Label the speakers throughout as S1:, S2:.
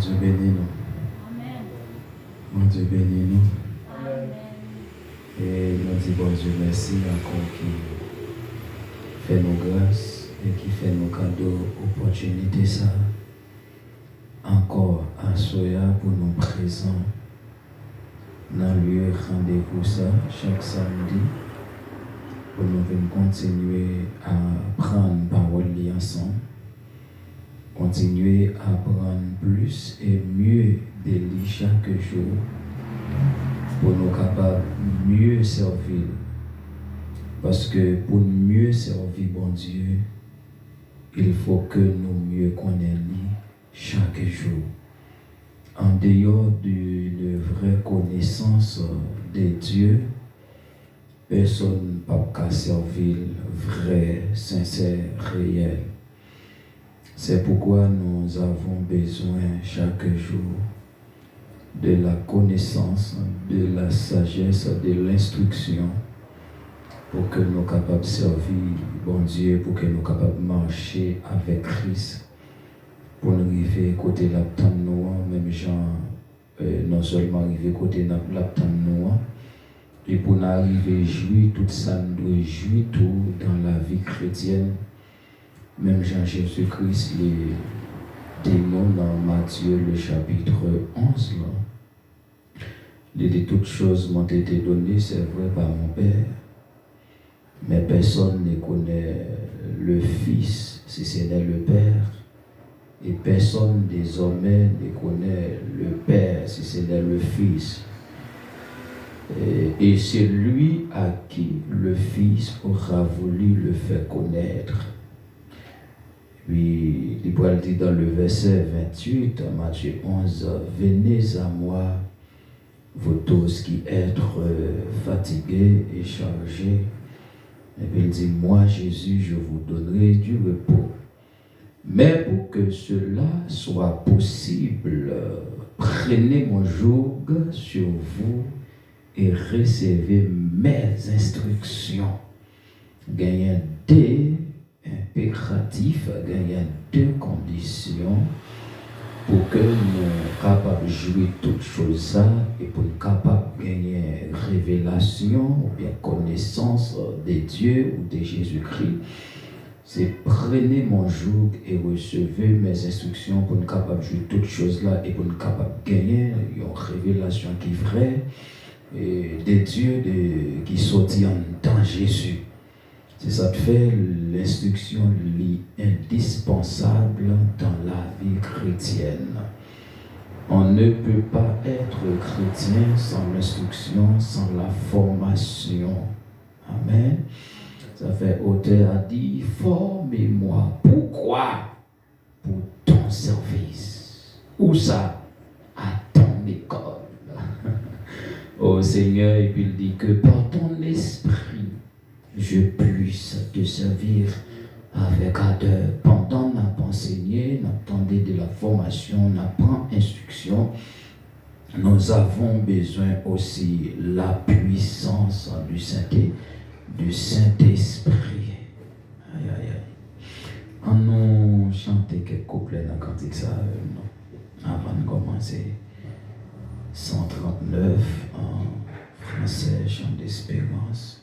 S1: Dieu bénit nous.
S2: Amen.
S1: Mon Dieu bénit nous.
S2: Amen.
S1: Et nous disons bon Dieu merci encore qui fait nos grâces et qui fait nos cadeaux, opportunités ça. Encore à Soya pour nous présents dans le lieu rendez-vous ça chaque samedi pour nous venir continuer à prendre parole ensemble, continuer à apprendre plus et mieux de lui chaque jour pour nous capables mieux servir. Parce que pour mieux servir bon Dieu, il faut que nous mieux connaissions chaque jour. En dehors d'une vraie connaissance de Dieu, personne ne peut servir vrai, sincère, réel. C'est pourquoi nous avons besoin chaque jour de la connaissance, de la sagesse, de l'instruction pour que nous soyons capables de servir bon Dieu, pour que nous soyons capables de marcher avec Christ, pour nous arriver côté la nous, même gens, non seulement arriver côté la nous, et pour nous arriver à jouir tout ça, nous devons jouir tout dans la vie chrétienne. Même Jean Jésus-Christ, les démons dans Matthieu, le chapitre 11, là, il dit toutes choses m'ont été données, c'est vrai, par mon Père. Mais personne ne connaît le Fils si ce n'est le Père. Et personne désormais ne connaît le Père si ce n'est le Fils. Et c'est lui à qui le Fils aura voulu le faire connaître. Puis, il pourrait dire dans le verset 28, Matthieu 11, « Venez à moi, vous tous qui êtes fatigués et chargés. » Et puis il dit, « Moi, Jésus, je vous donnerai du repos. » Mais pour que cela soit possible, prenez mon joug sur vous et recevez mes instructions. Gagnez des impératifs, gagnez deux conditions pour que nous soyons capables de jouer toutes choses ça et pour être capables de gagner révélation ou bien connaissance de Dieu ou de Jésus-Christ. C'est prenez mon joug et recevez mes instructions pour être capable de jouer toutes choses là et pour être capable de gagner une révélation qui est vraie et de Dieu qui sortit en temps Jésus. C'est ça qui fait l'instruction indispensable dans la vie chrétienne. On ne peut pas être chrétien sans l'instruction, sans la formation. Amen. Ça fait auteur a dit, formez-moi. Pourquoi? Pour ton service. Où ça? À ton école. Au Seigneur, et puis il dit que par ton esprit, je puisse te servir avec ardeur. Pendant n'a enseigné, n'attendez de la formation, n'apprend instruction, nous avons besoin aussi la puissance du Saint-Esprit. Aïe, aïe, aïe. On nous chanter quelques couplets dans le cantique ça, avant de commencer. 139 en français, chant d'espérance.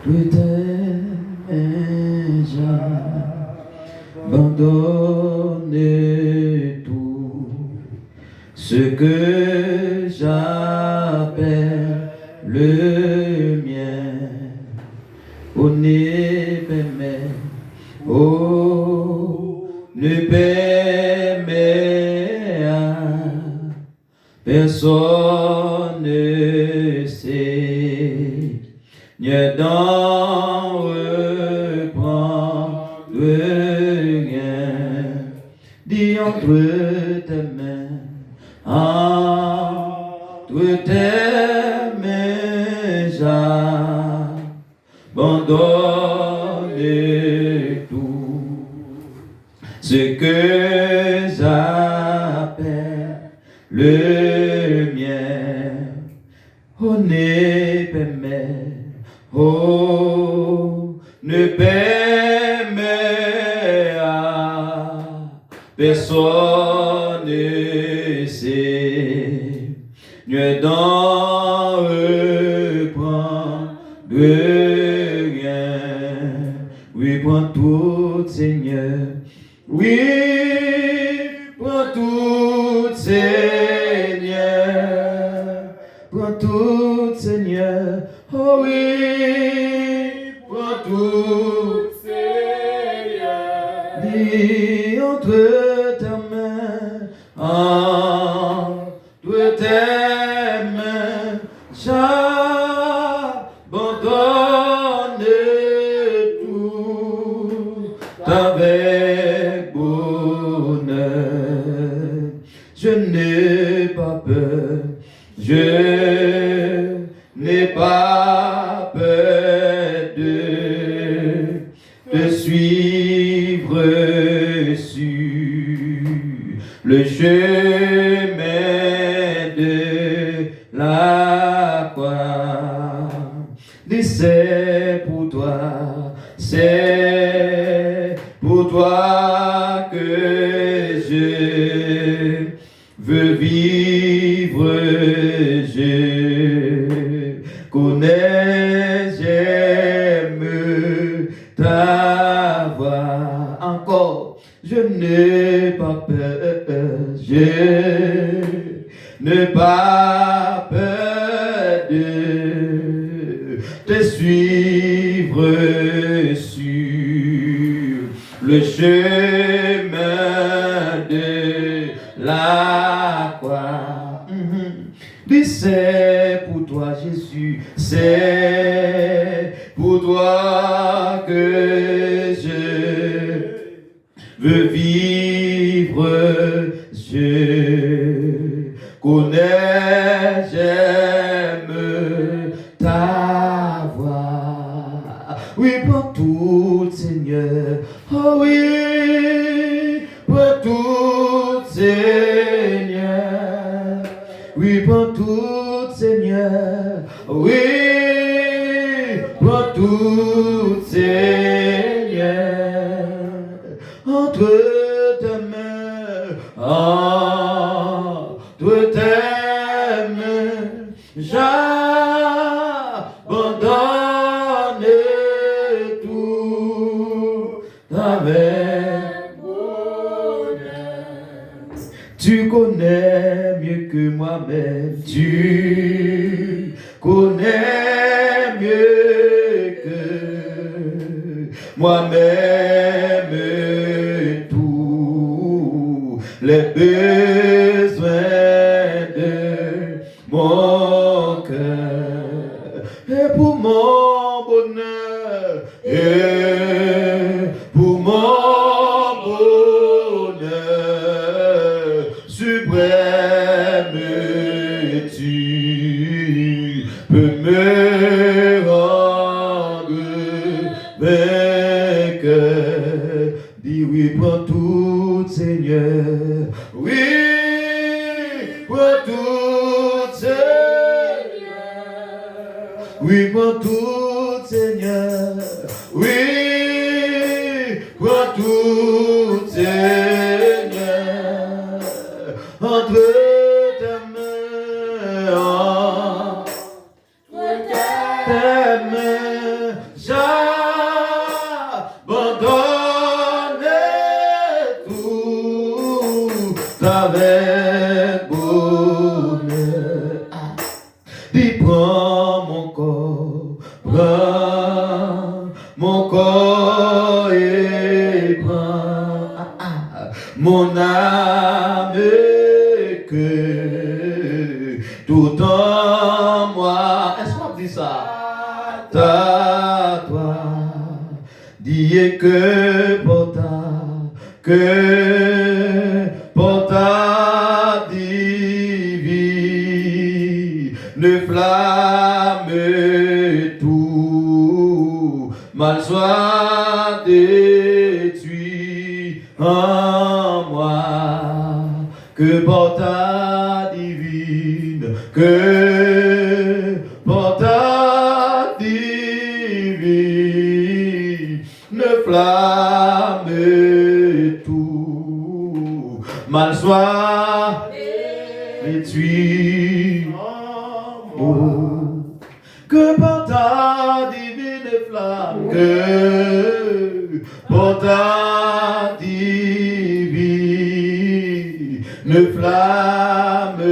S1: Tout est abandonné tout ce que j'appelle le mien. On ne permet, oh, ne permet à personne ne sait, ni d'en reprendre rien. Dis entre tes mains, entre tes mains, j'abandonne tout ce que j'appelle le mien. Oh, ne permet, oh, ne permet personne ne sait. Dieu d'en reprend de rien. Oui, prends tout, Seigneur. Oui, prends tout, Seigneur. Prends tout, Seigneur. Oh oui, prends tout, Seigneur. Dis entre ta main, entre tes mains, j'abandonne tout avec bonheur. Je n'ai pas peur, je n'ai pas peur de suivre sur le chemin de la croix. Et c'est pour toi que je veux vivre, je connais, j'aime ta voix. Encore, je n'ai pas peur, je n'ai pas peur de te suivre sur le chemin de la croix. Dis c'est pour toi Jésus, c'est pour toi que je veux vivre, je connais, j'aime ta voix. Oui, pour tout Seigneur, oh oui, pour tout Seigneur. Oui, pour tout Seigneur, oui, pour tout Seigneur, entre tes mains, entre tes mains, j'abandonne tout avec bonheur. Tu connais mieux que moi-même, tu connais mieux que moi-même tous les besoins de mon cœur. Et pour mon bonheur, et pour mon bonheur suprême, tu peux me rendre vainqueur. Dis oui, prends tout Seigneur, oui, prends tout Seigneur, oui, prends tout Seigneur, oui, prends tout Seigneur, entre tes mains, tes mains, j'abandonne tout avec bonheur. Dis prends mon corps et prends mon âme, que tout en moi. Est-ce qu'on dit ça? Ta toi, dis que porta divine flamme, tout mal soit détruit en moi, que porta divine, que porta divine flamme, tout soit détruit en moi. Que par ta divine flamme, que par ta divine flamme,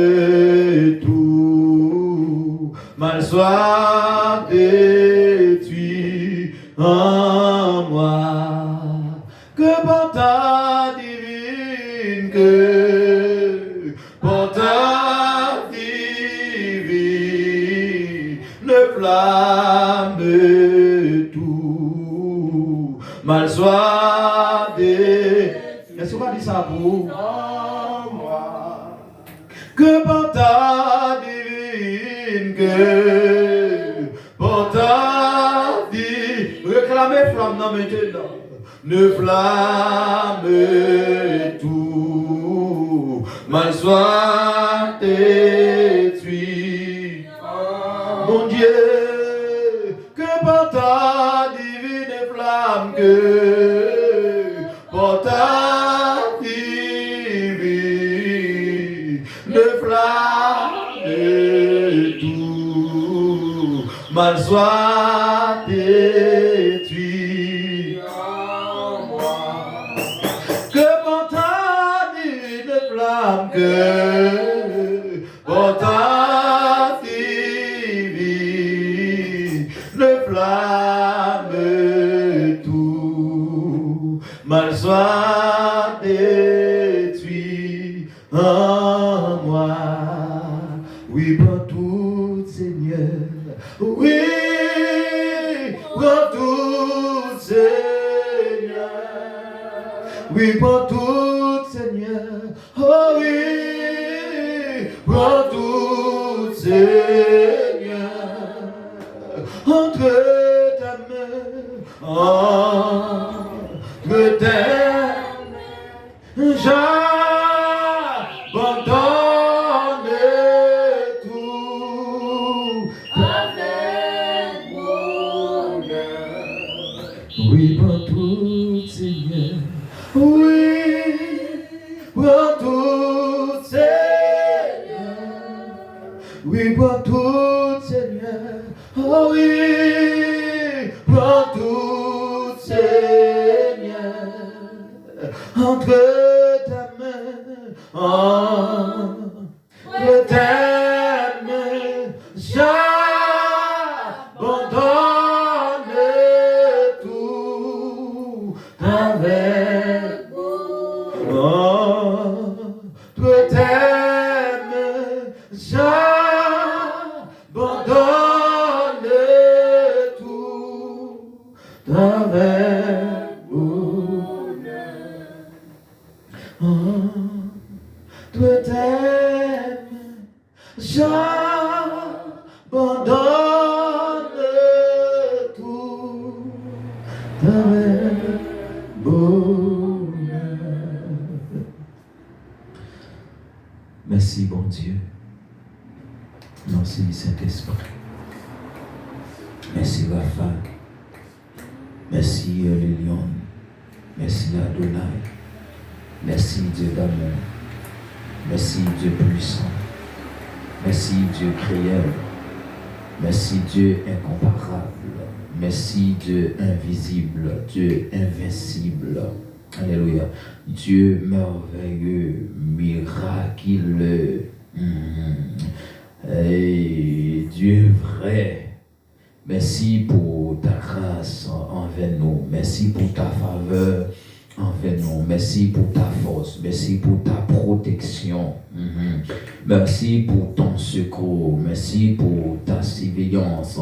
S1: tout mal soit détruit en moi. Que par ta divine, que par ta divine flamme, tout mal soit détruit. Est-ce qu'on va dire ça pour moi? Que par ta divine, que par ta divine, réclamez flamme dans maintenant. Ne flamme tout, mal soit détruit. Mon Dieu, que par ta divine flamme, que par ta divine flamme, tout mal soit détruit en moi. Que par ta divine flamme, que par ta divine flamme, tout mal soit détruit en moi. Oui, pour tout Seigneur, oui, pour tout Seigneur, oui, pour tout Seigneur, oh oui, pour tout Seigneur, entre ta main, entre tes mains, j'abandonne tout avec bonheur. Oui, pour tout Seigneur, oui, pour tout Seigneur, oui, pour tout Seigneur, oh oui, pour tout Seigneur, entre ta main, entre tes mains, j'abandonne tout avec entre tes mains, j'abandonne tout avec bonheur. Entre tes mains, j'abandonne tout avec bonheur. Merci, bon Dieu. Merci, Saint-Esprit. Merci, Rapha. Merci, Lélion. Merci, Adonai. Merci, Dieu d'amour. Merci, Dieu puissant. Merci, Dieu créateur. Merci, Dieu incomparable. Merci, Dieu invisible. Dieu invincible. Alléluia. Dieu merveilleux, miraculeux. Et Dieu vrai. Merci pour ta grâce envers nous. Merci pour ta faveur envers nous. Merci pour ta force. Merci pour ta protection. Merci pour ton secours. Merci pour ta surveillance.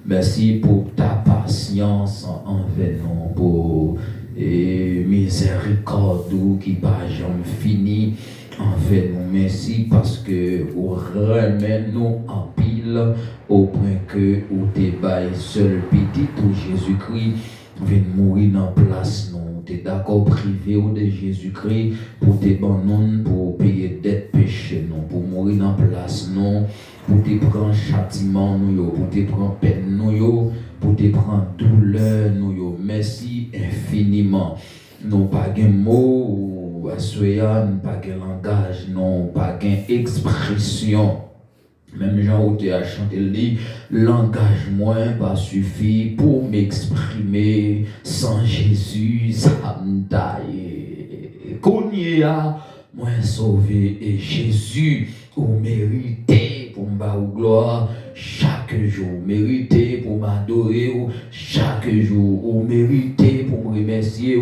S1: Merci pour ta patience envers nous. Pour miséricorde qui pas jamais fini envers nous. Merci parce que vous remet nous en pile au point que vous t'es bail seul petit ou Jésus-Christ vient mourir dans place nous. T'es d'accord privé ou de Jésus-Christ pour tes bons pour payer dette péché non, pour mourir dans place non, pour te prendre châtiment nous, pour te prendre peine nous, pour te prendre douleur nous. Merci infiniment. nous pas de mots, assoya, nous pas de langage, non pas d'expression. Même Jean Routé a chanté le dit, langage moins pas suffit pour m'exprimer sans Jésus, ça me taille. Qu'on y a, moi sauvé et Jésus, ou mérité pour me gloire chaque jour, mérité pour m'adorer chaque jour, ou mérité pour me remercier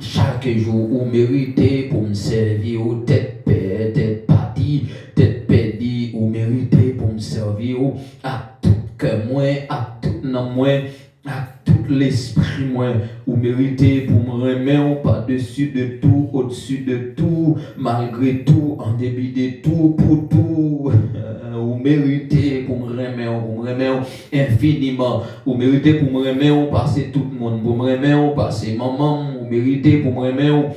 S1: chaque jour, ou mérité pour me servir tête paix, tête partie, tête perdue, ou mérité pour me servir à tout cœur moins, à tout nom moins, à tout l'esprit moins, ou mérité pour me remettre par-dessus de tout, au-dessus de tout, malgré tout, en débit de tout, pour tout, ou mérité pour me remettre infiniment, ou mérité pour me remettre passer tout le monde, pour me remettre passer maman, ou mérité pour me remettre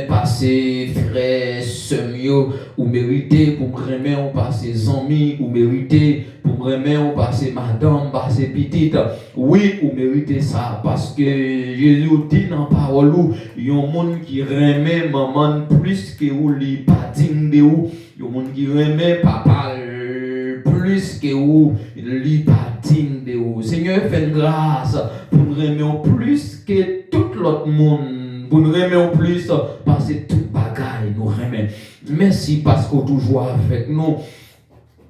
S1: passer frère, sœur, ou mérité pour me remettre passer amis, ou mérité pour me remettre passer madame, passer petite, oui, ou mérité ça, parce que Jésus dit dans la parole, il y a un monde qui remet maman plus que ou li pas digne de ou, il y a un monde qui remet papa plus que ou li pas digne de ou. Seigneur, fais grâce pour nous remettre plus que tout l'autre monde. Pour nous remettre plus, parce que tout bagaille nous remet. Merci parce qu'on est toujours avec nous.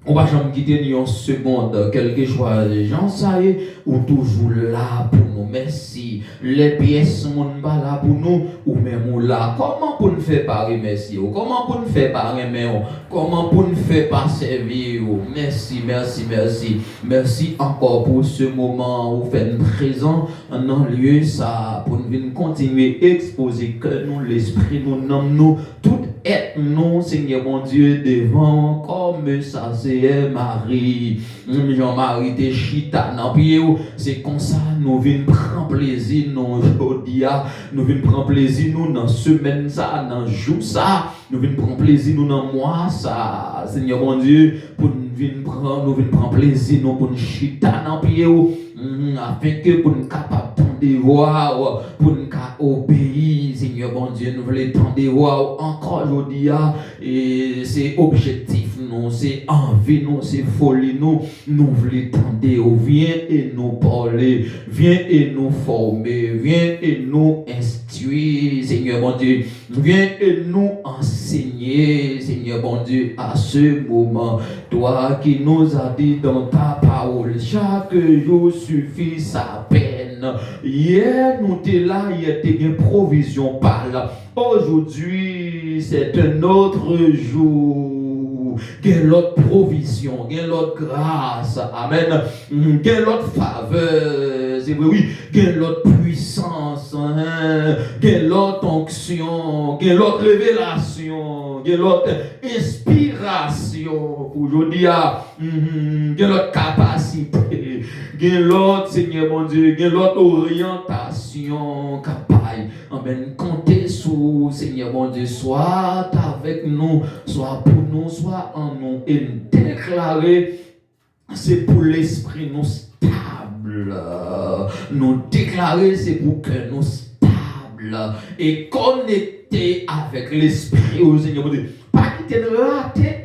S1: On va jamais quitter ni une seconde, quel que soit les gens, ça y est, ou toujours là pour nous. Merci. Les pièces sont pas là pour nous, ou même là. Comment pour nous faire pas remercier? Comment pour nous faire pas remercier? Comment pour nous faire pas servir? Merci, merci, merci. Merci encore pour ce moment où vous faites présent dans le lieu, ça, pour nous continuer à exposer que nous, l'esprit, nous nommons nous, tout être nous, Seigneur mon Dieu, devant comme ça, c'est Marie. Jean-Marie te chita dans pied, c'est comme ça, nous venons prendre plaisir, nous, aujourd'hui, nous venons prendre plaisir, nous, dans semaine ça, dans jour ça, nous venons prendre plaisir, nous, dans mois ça, Seigneur mon Dieu, pour nous venons prendre plaisir, nous, pour nous chita dans pied, afin que pour nous capables de voir, pour nous obéir, Seigneur bon Dieu, nous voulons tendre voir encore aujourd'hui, et c'est objectif, nous, c'est envie, nous, c'est folie, nous voulons tendre, viens et nous parler, viens et nous former, viens et nous instruire, Seigneur bon Dieu, viens et nous enseigner, Seigneur bon Dieu, à ce moment, toi qui nous as dit dans ta parole, chaque jour suffit sa peine. Hier, nous étions là, il y a une provision par là. Aujourd'hui, c'est un autre jour. Quelle autre provision, quelle autre grâce, amen. Quelle autre faveur, c'est vrai, oui. Quelle autre puissance, quelle autre onction, quelle autre révélation, quelle autre inspiration. Aujourd'hui, quelle autre capacité, quelle autre, Seigneur mon Dieu, quelle autre orientation capable. Amen. Comptez sur Seigneur mon Dieu, soit avec nous, soit pour nous, soit en nous, et nous déclarer, c'est pour l'esprit nous stable. Nous déclarer, c'est pour que nous stable et connecté avec l'esprit au Seigneur mon Dieu. Pas quitter de rater.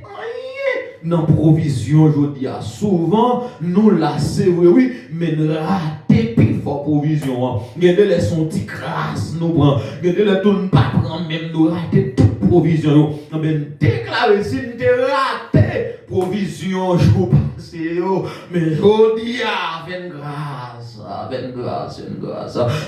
S1: Dans provision aujourd'hui, souvent nous la c'est vrai, oui, mais nous rater plus fort provision. Regardez les son petit crasse nous prend, regardez les tout pas prendre même nous rater toute provision. Mais déclarer si nous raté provision jour passé, mais aujourd'hui avec grâce,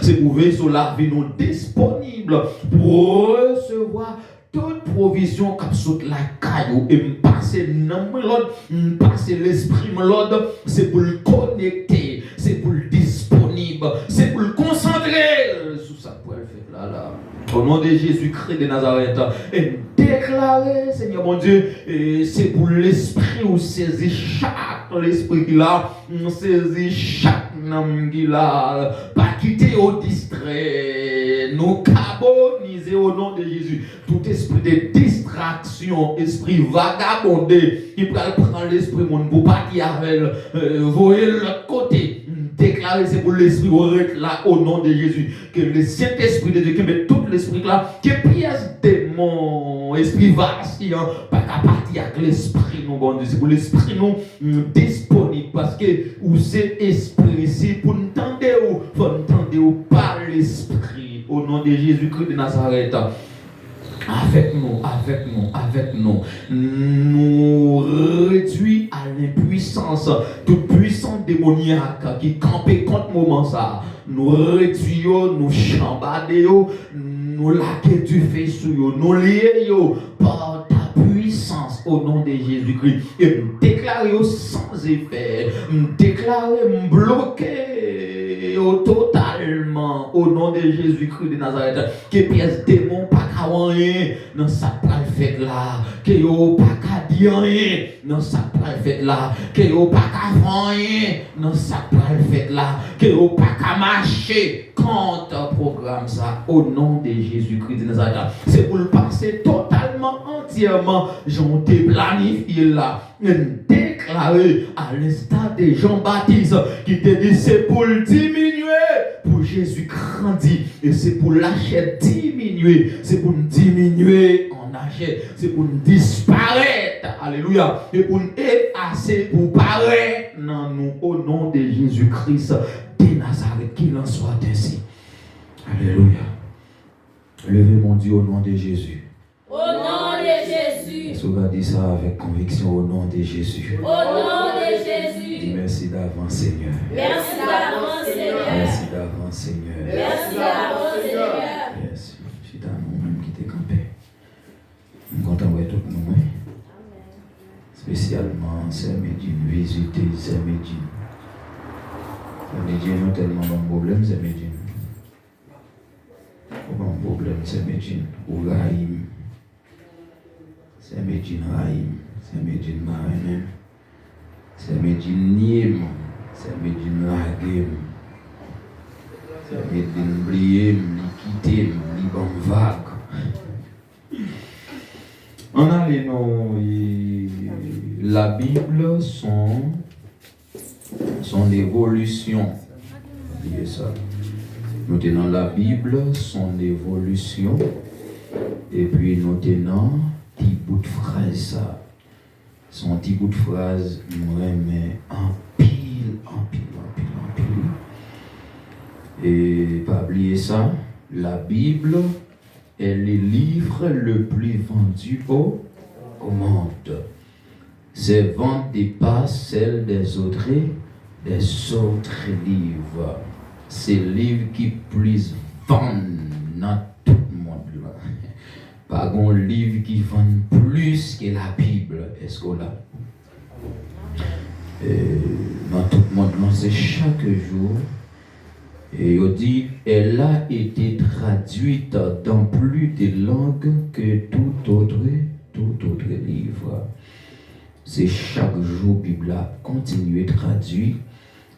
S1: c'est ouvert sur la vie nous disponible pour recevoir toute provision qui saute la caillou et me passer dans l'autre, me passer l'esprit l'autre, c'est pour le connecter, c'est pour le disponible, c'est pour le concentrer sur ça pour le faire là. Au nom de Jésus-Christ de Nazareth, et déclarer, Seigneur mon Dieu, c'est pour l'esprit où saisir chaque l'esprit qui l'a, saisir chaque nom qui l'a, pas quitter au distrait, nous carboniser au nom de Jésus. Tout esprit de distraction, esprit vagabondé, qui prend l'esprit mon pour pas qui avec, voyez l'autre côté. Déclarer
S2: déclaré, c'est pour l'esprit là au nom de Jésus. Que le Saint-Esprit de Dieu, que met tout l'esprit là, que pièce démon, esprit vacillant, pas qu'à partir avec l'esprit, nous, bon Dieu. C'est pour l'esprit nous disponible. Parce que où c'est esprit, c'est pour nous tendre, il faut nous tendre par l'esprit. Au nom de Jésus-Christ de Nazareth. Avec nous, nous réduit à l'impuissance, toute puissance démoniaque qui campait contre le moment ça. Nous réduisons, nous chambardons, nous laquons du feu sur eux, nous lions par ta puissance au nom de Jésus-Christ. Et nous déclarons sans effet, nous déclarons bloqués totalement au nom de Jésus-Christ de Nazareth. Que pièce démon pas qu'à rien dans sa fait là, que yo pas qu'à dire rien dans sa fait là, que yo pas qu'à rien dans sa fait là, que yo pas qu'à marcher contre programme ça au nom de Jésus-Christ de Nazareth. C'est pour le passer totalement entièrement, j'en t'ai planifié là, déclaré à l'instar de Jean-Baptiste qui te dit c'est pour le diminuer, pour Jésus grandir, et c'est pour lâcher diminuer, c'est pour nous diminuer en âge, c'est pour nous disparaître, alléluia, et pour nous effacer, pour paraître dans nous au nom de Jésus-Christ de Nazareth, qu'il en soit ainsi. Alléluia. Levez mon Dieu au nom de Jésus.
S3: Au nom de Jésus.
S2: Est-ce que vous avez dit ça avec conviction au nom de Jésus?
S3: Au nom de Jésus.
S2: Dis merci d'avance, Seigneur.
S3: Merci d'avance, Seigneur.
S2: Merci d'avance, Seigneur.
S3: Merci d'avance, Seigneur.
S2: Yes. C'est à nous-mêmes qui t'es campé. Nous suis content de tout le monde. Spécialement, c'est Médine. Visiter, c'est Médine. Médine, non tellement bon problème, c'est Médine. Bon problème, c'est Médine. Ou Raïm. C'est Médine Raïm. C'est Médine Marin. C'est Médine Niem. C'est Médine Ragem. C'est Médine Bliem, Liquitem, Liban Vague. On a les noms. La Bible, son évolution. Oubliez ça. Nous tenons la Bible, son évolution. Et puis nous tenons petit bout de phrase. Son petit bout de phrase nous remet en pile. Et pas oublier ça, la Bible est le livre le plus vendu au monde. Ses ventes dépassent celles des autres livres. C'est le livre qui plus vend dans tout le monde. Là. Pas un livre qui vend plus que la Bible. Est-ce qu'on l'a? Dans tout le monde, c'est chaque jour. Et on dit, elle a été traduite dans plus de langues que tout autre livre. C'est chaque jour la Bible a continué à traduire.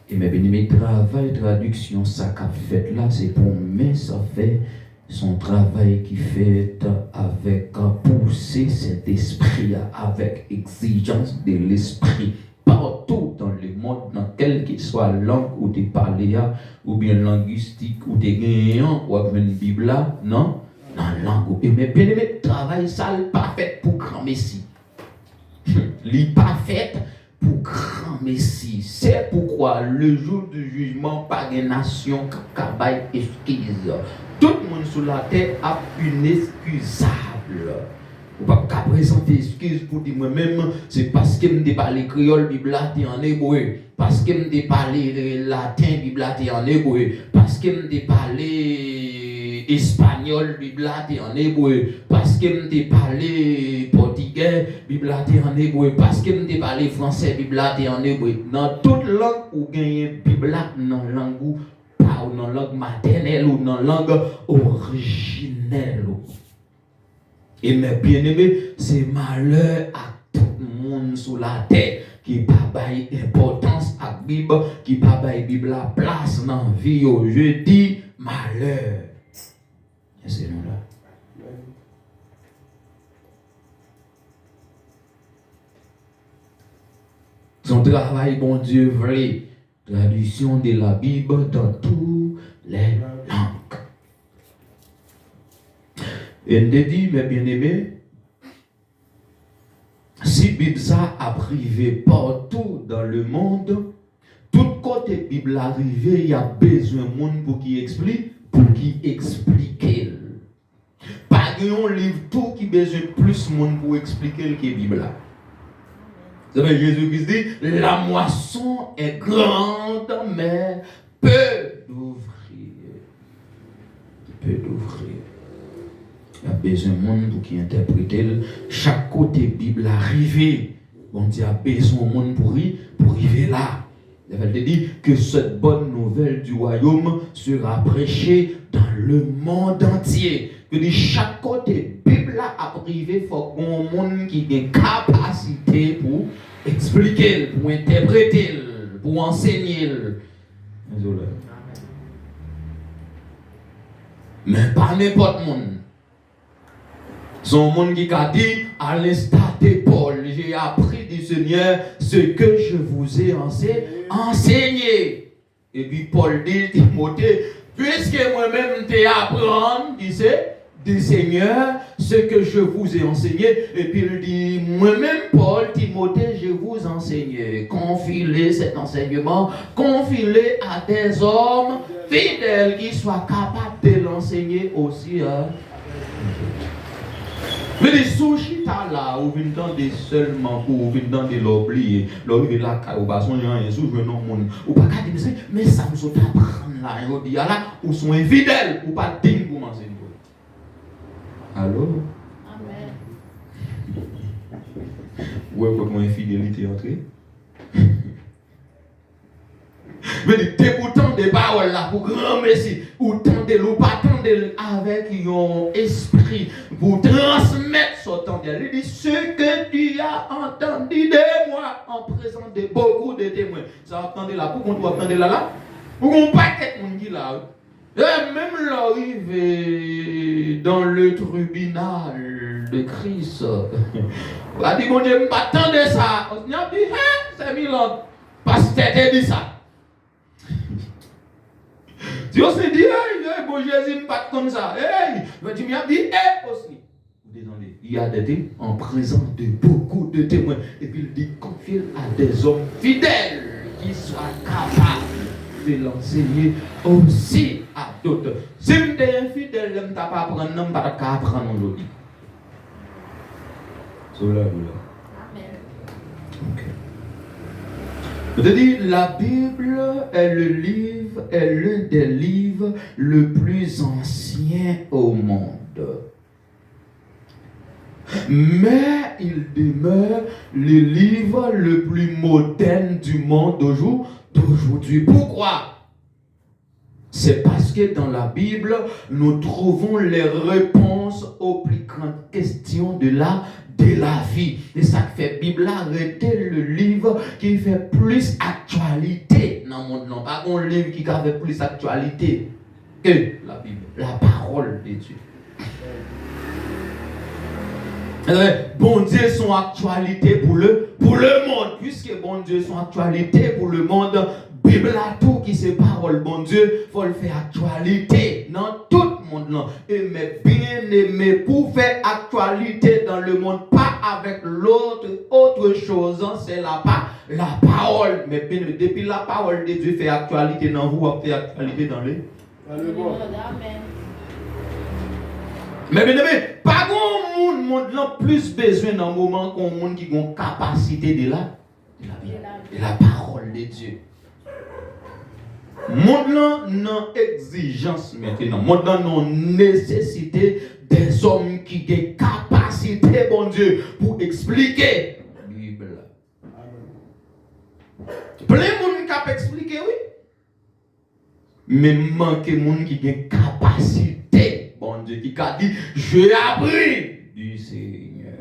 S2: Et mes travail de traduction, ça qu'a fait là, c'est pour moi, ça fait son travail qui fait avec pousser cet esprit avec exigence de l'esprit. Partout dans le monde, dans quelle que soit la langue où tu parles, ou bien linguistique, ou tu es ou une Bible, non? Dans la langue. Et mais bien aimé, travail ça, pas fait pour grand Messie. Il pas fait pour grand Messie. C'est pourquoi le jour du jugement, pas de nation qui a excuse. Tout le monde sur la terre a une excusable. Ou pas qu'à présenter excuse pour dire moi-même, c'est parce que je parle créole, Bible en hébreu. Parce que je parle latin, Bible en hébreu. Parce que je parle espagnol, Bible en hébreu. Parce que je parle portugais, Bible en hébreu. Parce que je parle français, Bible en hébreu. Dans toute langue où gagne Bible dans langue ou pas dans langue maternelle ou dans langue originelle. Et mes bien-aimés, c'est malheur à tout le monde sur la terre qui n'a pas d'importance à la Bible, qui n'a pas de Bible à place dans la vie. Je dis malheur. C'est nous là. Son travail, bon Dieu, vrai. Traduction de la Bible dans toutes les langues. Et on dit, mes bien-aimés, si Bible ça a privé partout dans le monde, tout côté Bible arrivé, il y a besoin de monde pour qui explique, Pas un livre tout qui besoin plus de monde pour expliquer que la Bible là. C'est vrai, Jésus-Christ dit, la moisson est grande, mais peu d'ouvriers. Peu d'ouvriers. Il y a besoin de monde pour qui interpréter chaque côté Bible arrivé. Bon Dieu a besoin de monde pour arriver là. Il veut dire que cette bonne nouvelle du royaume sera prêchée dans le monde entier. Que de chaque côté Bible a privé, il faut qu'on ait un monde qui ait une capacité pour expliquer, pour interpréter, pour enseigner. Désolé. Mais pas n'importe monde. Son monde qui a dit, à l'instar de Paul, j'ai appris du Seigneur ce que je vous ai enseigné. Et puis Paul dit, Timothée, puisque moi-même t'ai appris, il sait, du Seigneur ce que je vous ai enseigné. Et puis il dit, moi-même Paul, Timothée, je vous enseigne. Confiez cet enseignement, confiez à des hommes fidèles qui soient capables de l'enseigner aussi. Mais les sous-chita là, où vous entendez seulement pour vous entendez l'oublier, l'oublier là, ou pas son gens, et sous-jouer non monde, ou pas qu'à dire, mais ça me saute à prendre là, et on dit là, ou sont infidèles, ou pas digne pour m'enseigner. Allô?
S3: Amen.
S2: Où est votre infidélité entrée? Mais t'écoutant des paroles là pour grand merci, ou tendez ou pas tendez avec un esprit pour transmettre ce tendez. Il dit ce que tu as entendu de moi en présence de beaucoup de témoins. Ça attendez là, pour qu'on doit attendre là, pour qu'on pas quelque monde qui là. Et même l'arrivée dans le tribunal de Christ. On a dit, mon Dieu, je ne m'attendais pas ça. On a dit, c'est Milan. Parce que t'as dit ça. Si on se dit, hey, bon Jésus, pas comme ça. Hey, tu m'as dit, hey, aussi. Il y a des témoins en présence de beaucoup de témoins. Et puis il dit, confie à des hommes fidèles qui soient capables de l'enseigner aussi à d'autres. Si tu es infidèle, tu ne pas apprendre, tu ne pas apprendre aujourd'hui. Cela,
S3: Amen.
S2: ok. Je dis, la Bible est l'un des livres le plus ancien au monde. Mais il demeure le livre le plus moderne du monde d'aujourd'hui. Pourquoi? C'est parce que dans la Bible, nous trouvons les réponses aux plus grandes questions de la vie. Et ça fait la Bible arrêter le livre qui fait plus actualité dans le monde. Non, pas un livre qui fait plus actualité que la Bible, la parole de Dieu. Bon Dieu, son actualité pour le monde. Puisque bon Dieu, son actualité pour le monde, Bible a tout qui se parole, bon Dieu, il faut le faire actualité dans tout le monde. Non. Et mais bien aimé, pour faire actualité dans le monde, pas avec autre chose, hein, c'est la parole. Mais bien, depuis la parole de Dieu fait actualité dans vous, fait actualité dans le monde.
S3: Amen.
S2: Mais bien aimé, pas grand monde a plus besoin dans le moment qu'un monde qui a une capacité de la parole de Dieu. Monde là non exigence maintenant, monde là non nécessité des hommes qui ont capacité, bon Dieu, pour expliquer la Bible. Plein de monde qui peut expliquer, oui. Mais manque de monde qui ont capacité, bon Dieu, qui a dit, j'ai appris du Seigneur.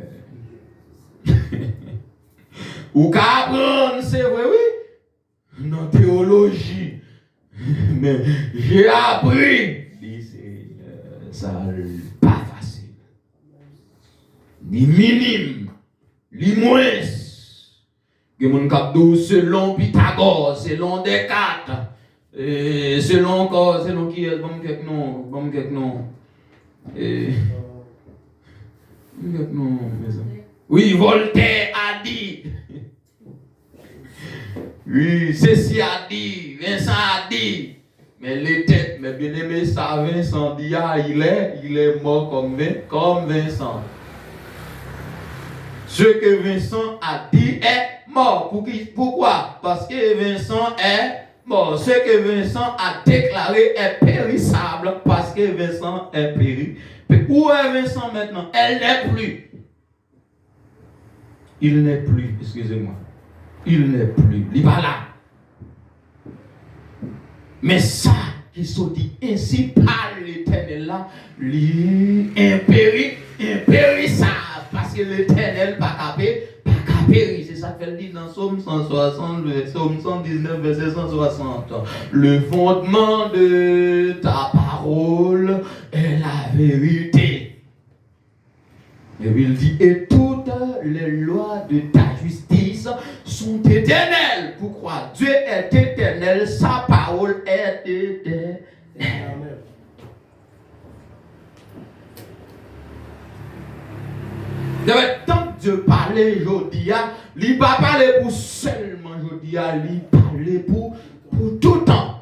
S2: Ou qu'à apprendre, c'est vrai, oui, dans la théologie. Mais j'ai appris, dit Seigneur, ça n'est pas facile. Ni minime, ni moins. Il y a des gens qui disent selon Pythagore, selon Descartes, selon qui est, bon quelques noms. Oui, Voltaire a dit. Oui, ceci a dit, Vincent a dit. Mais les têtes, mais bien aimé, ça, Vincent dit, il est mort comme Vincent. Ce que Vincent a dit est mort. Pourquoi? Parce que Vincent est mort. Ce que Vincent a déclaré est périssable parce que Vincent est péri. Où est Vincent maintenant? Elle n'est plus. Il n'est plus, excusez-moi. Il n'est plus. Il va là. Mais ça, qui se dit ainsi par l'Éternel là, impérissable. Parce que l'Éternel pas capé, c'est ça qu'elle dit dans Psaume 160, Psaume 119, verset 160. Le fondement de ta parole est la vérité. Et il dit, et toutes les lois de ta justice sont éternelles. Pourquoi? Dieu est éternel, sa parole est éternelle. Amen. Tant que Dieu parlait aujourd'hui, il ne pas parler pour seulement aujourd'hui, il parlait pour tout temps.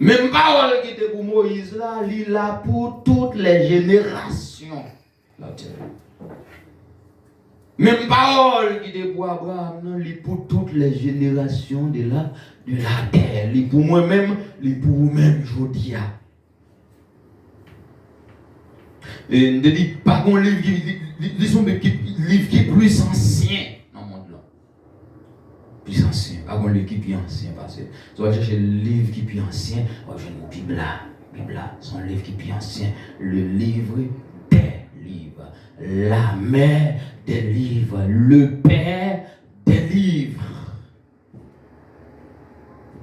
S2: Même parole qui était pour Moïse là, il là pour toutes les générations. Même parole qui était pour Abraham, non, il pour toutes les générations de la terre. Il pour moi-même, il pour vous-même aujourd'hui. Et on dit, pas qu'on livre qui est plus ancien dans le monde là. Plus ancien, pas qu'on livre qui est plus ancien. Parce que tu vas chercher le livre qui est plus ancien, on va chercher une Bible là, son livre qui est plus ancien, le livre des livres, la mère des livres, le père des livres.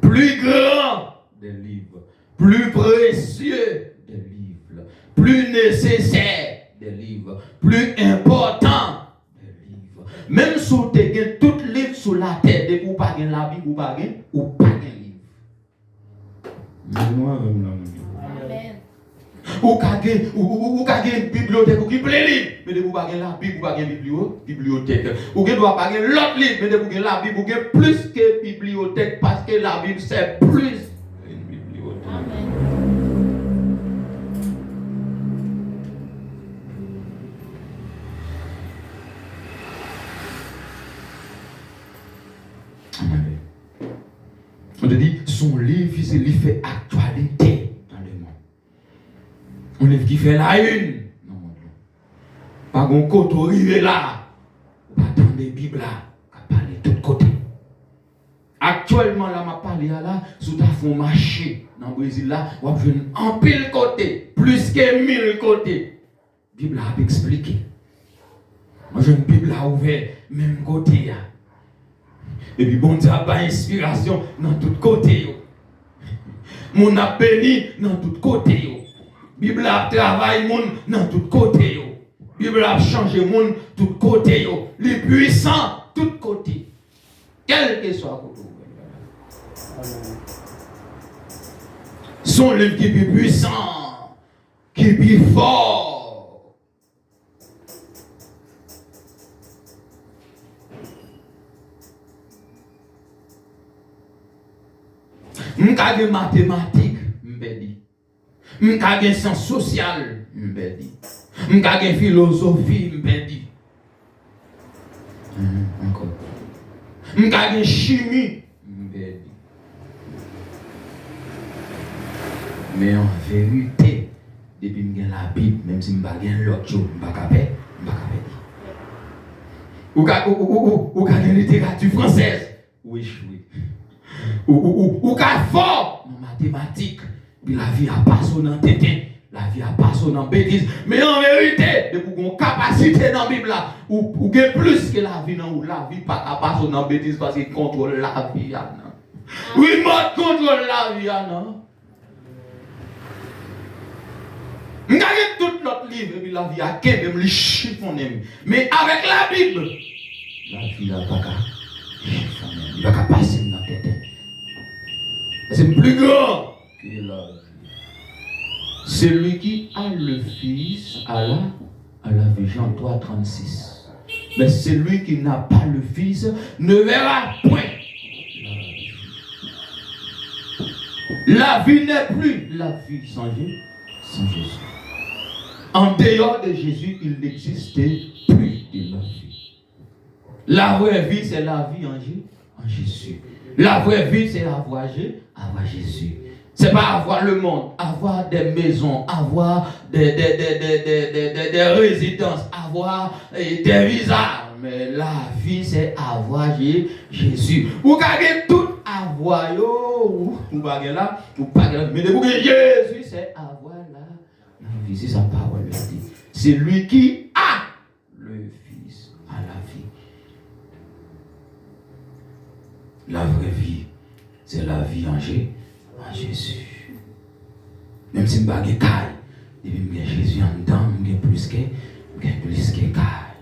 S2: Plus grand des livres, plus précieux des livres, plus nécessaire des livres, plus important des livres. Même si tu as tout livre sur la terre, dès que vous n'avez pas la Bible, vous n'avez pas de livre. Amen. Ou avez une bibliothèque ou qui plein livre, mais de vous n'avez la Bible, vous n'avez pas de bibliothèque. Ou vous n'avez pas l'autre livre, mais de vous avez la Bible, vous avez plus que bibliothèque parce que la Bible c'est plus une bibliothèque. Amen. On te dit, son livre, c'est lui fait actualité dans le monde. Un livre qui fait la une dans le monde. Pas qu'on côté arrivé là, pas dans des Bibles là, qui parle de tous côtés. Actuellement, là, m'a parlé là, sous ta fond marché dans le Brésil là, on a vu en pile côté, plus que 1000 côtés. La Bible a expliqué. Moi, j'ai une Bible là ouverte, même côté là. Et puis bon Dieu a pas inspiration dans tous côtés. Mon a béni dans tous côtés. Bible a travaillé dans tous côtés. Bible a changé monde tous côtés. Les puissants tous côtés. Quel que soit côté. Son livre qui est plus puissant, qui est plus fort. M'kage mathématiques, m'bedi. M'kage sciences sociales, m'bedi. M'kage philosophie, m'bedi. Encore. M'kage chimie, m'bedi. Mais en vérité, depuis que j'ai la Bible, même si je n'ai pas l'autre chose, je ne peux pas dire. Ou la littérature française, ou échoué. Ou fort en mathématiques, puis la vie a pas son entêté, la vie a pas son en bêtise. Mais en vérité, de pour une capacité dans la Bible là, ou plus que la vie, non, ou la vie pas pas son en bêtise parce qu'il contrôle la vie. Oui, moi contrôle la vie, non. Je gagne tout l'autre livre, et puis la vie a qu'un même les chiffons. Mais avec la Bible, la vie là pas qu'à il va qu'à passer dans la tête. C'est plus grand que la vie. Celui qui a le Fils a la vie. Jean 3, 36. Mais celui qui n'a pas le Fils ne verra point la vie n'est plus la vie sans Jésus. En dehors de Jésus, il n'existait plus de la vie. La vraie vie, c'est la vie en Jésus. La vraie vie, c'est avoir Jésus. C'est pas avoir le monde, avoir des maisons, avoir des résidences, avoir des visages. Mais la vie, c'est avoir Jésus. Vous gagnez tout avoir, vous gagnez là, vous gagnez là. Mais de vous gagner Jésus, c'est avoir la vie. C'est sa parole. C'est lui qui a le Fils à la vie. La vraie vie, c'est la vie en Jésus. Même si je ne suis pas Jésus en dedans, je suis plus que caille.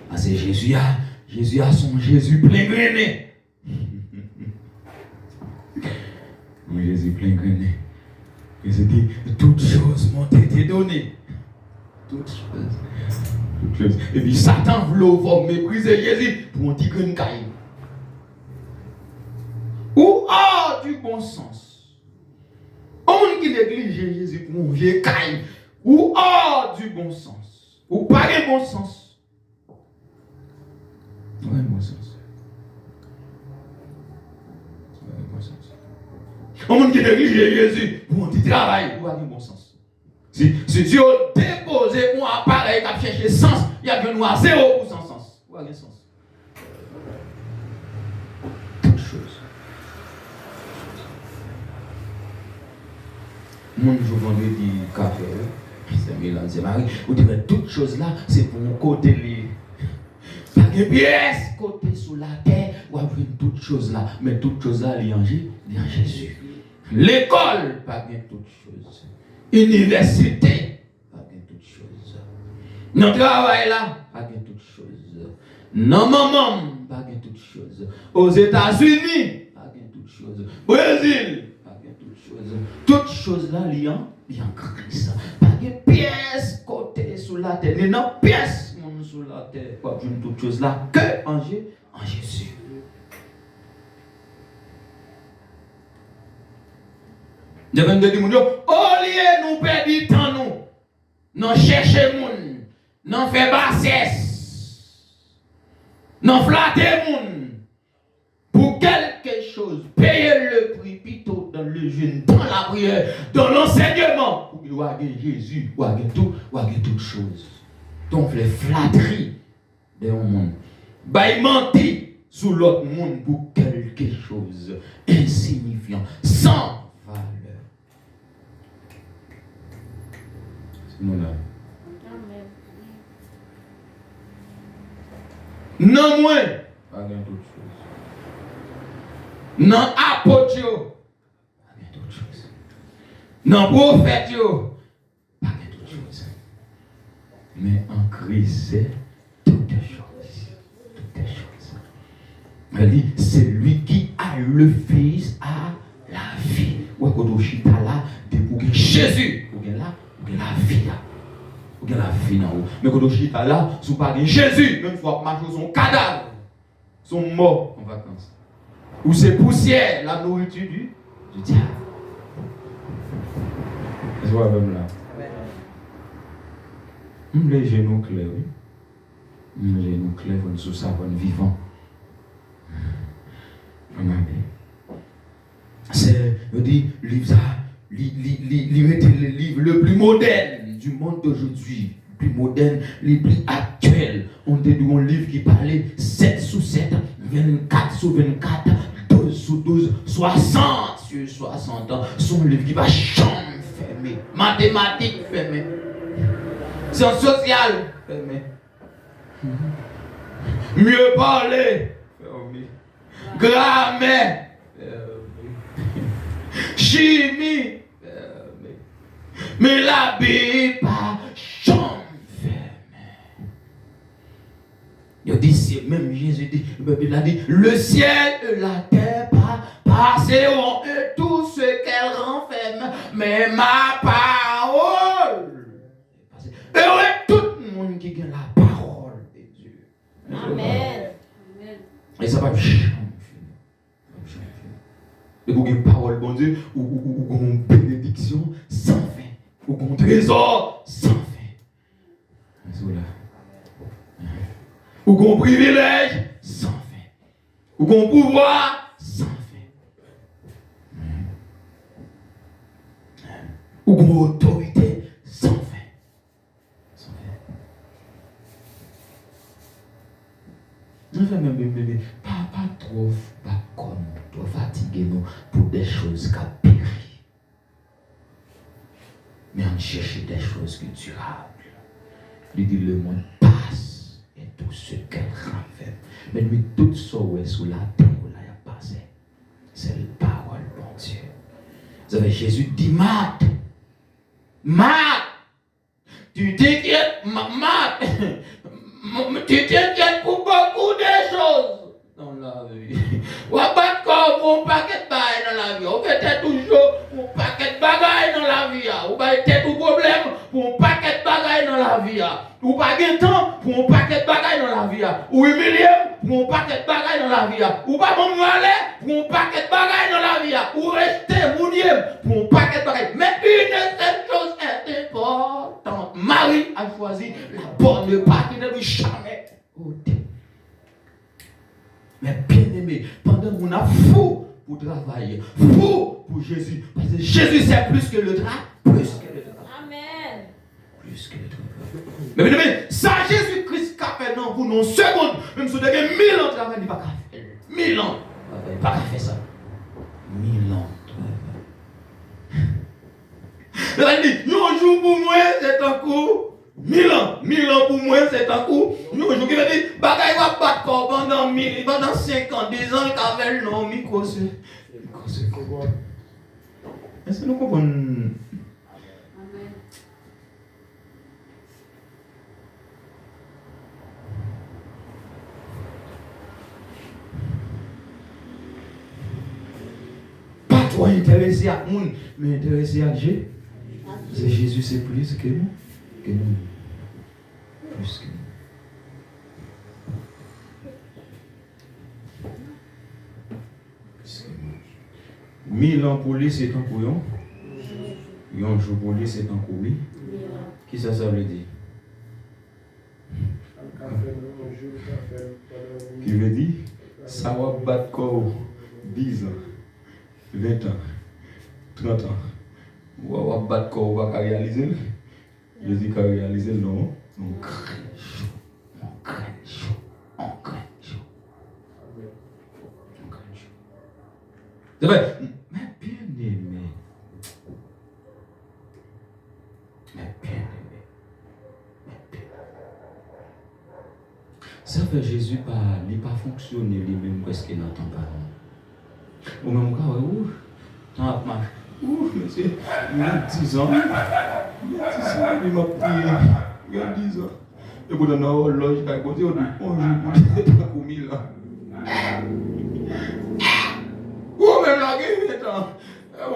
S2: Parce que Jésus a son Jésus plein grainé. Mon Jésus plein grainé. Il se dit, toutes choses m'ont été données. Toutes choses. Et puis Satan voulait mépriser Jésus pour un petit grain de caille. Ou hors du bon sens. On qui néglige Jésus pour un vieux caille. Ou hors du bon sens. Ou pas de bon sens. Ouais, bon sens. Ouais, bon sens. On qui néglige Jésus pour un petit travail. Ou pas de bon sens. Si Dieu dépose un appareil qui a cherché sens, il y a besoin de 0% sens. Ou pas de sens. Toute chose. Mon jour vendredi café, c'est Milan, c'est Marie. Vous dites, toutes choses là, c'est pour mon côté lié. Pas de pièce côté sous la terre, ou avoir toutes choses là. Mais toutes choses là, il y a Jésus. L'école, pas de toutes choses. Université, pas de toutes choses. Notre travail là, pas de toutes choses. Non, maman, pas de toutes choses. Aux États-Unis, pas de toutes choses. Brésil, toutes choses là, il y a Christ. Pas de pièce côté sous la terre. Il y a une pièce sous la terre. Pas d'une toute chose là que en Jésus. Je viens de dire, au lieu nous perdre du temps, nous chercher moun, nous faire bassesse, nous flatter moun, pour quelque chose, payer le prix plutôt dans le jeûne, dans la prière, dans l'enseignement, pour qu'il y ait Jésus, ou ait toutes choses. Donc les flatteries de un monde, il mentit sous l'autre monde pour quelque chose insignifiant, sans valeur. C'est mon âme. Non moins, pas de toute chose. Non apôtre, pas de toute chose. Non prophète, pas de toute chose. Mais en Christ, c'est toutes choses. Toutes choses. Elle dit, c'est lui qui a le Fils à la vie. Ou quand on chita là, pour que Jésus, pour que là, la vie là. Pour que la vie là. Mais quand on chita là, sous pas de Jésus, même fois marcher son cadavre, sont morts en vacances. Ou c'est poussière, la nourriture du diable. Je vois même là. Les genoux clairs, oui. Les genoux clairs, on sous ça, on vivant. C'est, je dis, livre ça, le livre le plus moderne du monde d'aujourd'hui, le plus moderne, le plus actuel. On a un livre qui parlait 7 sur 7, 24 sur 24, 12 sur 12, 60 sur 60 ans. Son livre qui va chambre fermé, mathématiques fermé. Sciences sociales, fermé. Mieux parler, fermé. Grammaire, fermé. Chimie, fermé. Mais la Bible, pas chambre fermé. Il dit, même Jésus dit, il a dit, le ciel et la terre passeront et tout ce qu'elle renferme, mais ma parole. Et ouais, tout le monde qui a la parole de Dieu.
S3: Amen.
S2: Et ça va changer. Et vous avez une parole, bon Dieu, ou une bénédiction sans fin, ou un trésor sans fin. Ou un privilège sans fin, ou un pouvoir sans fin, ou une autorité sans fin. Même bébé, pas trop, pas comme, trop fatigué nous pour des choses qui péri. Mais on cherche des choses qui durables. Il dit le monde passe et tout ce qu'elle renferme. Mais lui, tout ce qui est sous la terre, là, il a passé. C'est la parole, bon Dieu. Vous savez, Jésus dit, Marthe, tu t'inquiètes, Marthe. Tu t'inquiètes pour beaucoup de choses dans la vie. Ou pas comme un paquet de bagailles dans la vie. Ou peut-être toujours un paquet de bagailles dans la vie. Ou pas être tout problème pour un paquet de bagailles dans la vie. Ou pas de temps pour un paquet de bagailles dans la vie. Ou humilié pour un paquet de bagailles dans la vie. Ou pas bon aller pour un paquet de bagailles dans la vie. Ou rester mounier pour un paquet de bagailles. Mais une seule chose est importante. Marie a choisi la bonne partie de lui jamais ôter. Mais bien aimé, pendant qu'on a fou pour travailler, fou pour Jésus, parce que Jésus c'est plus que le drap, plus que le drap.
S3: Amen.
S2: Plus que le drap. Mais bien aimé, ça Jésus-Christ qu'a fait non pour nous secondes, même si vous avez 1000 ans de travail, il n'a pas qu'à faire. 1000 ans, il n'a pas qu'à faire ça. 1000 ans. Il dit, un jour pour moi, c'est un coup. 1000 ans pour moi, c'est un coup. Un jour qui veut dire, bagaille va battre pendant 5 ans, 10 ans, il avait le nom, micro. Est-ce que nous comprenons? Amen. Pas trop intéressé à nous, mais intéressé à Dieu. C'est Jésus, c'est plus que nous. Plus que nous. 1000 ans pour lui, c'est un couillon. Un jour pour lui, c'est un couille. Qui ça veut dire? Qui veut dire? Ça va battre quoi? 10 ans, 20 ans, 30 ans. Ou va battre quoi? On va réaliser. Je dis qu'à réaliser, non. On craint chaud. C'est vrai. Mais bien aimé. Ça fait Jésus il pas fonctionné lui-même presque dans ton parent. Au même cas, tant marche. Monsieur, il a 10 ans. Il m'a prié. Il a 10 ans. Et pour donner une loge, il a posé un jour pour 1000 ans. Ou même la guerre,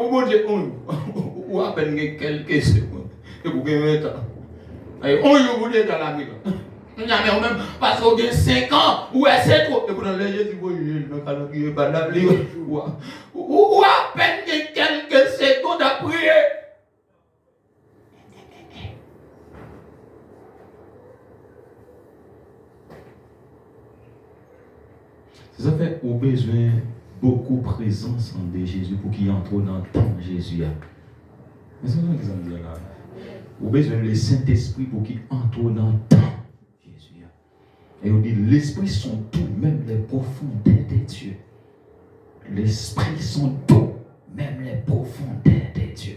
S2: on bon Dieu, ou à peine quelques secondes. Et pour gagner le temps. Et on joue pour les dans la vie. Mais même parce qu'on a 5 ans, ou c'est trop. Et pour dans les yeux, ou à peine quelques secondes à prier. Ça fait au besoin beaucoup de présence de Jésus pour qu'il entre dans le temps de Jésus. Mais c'est un exemple là. Au besoin le Saint-Esprit pour qu'il entre dans le temps de Jésus. Et on dit l'Esprit sont tout, même les profondeurs de Dieu. L'Esprit sont tout, même les profondeurs de Dieu.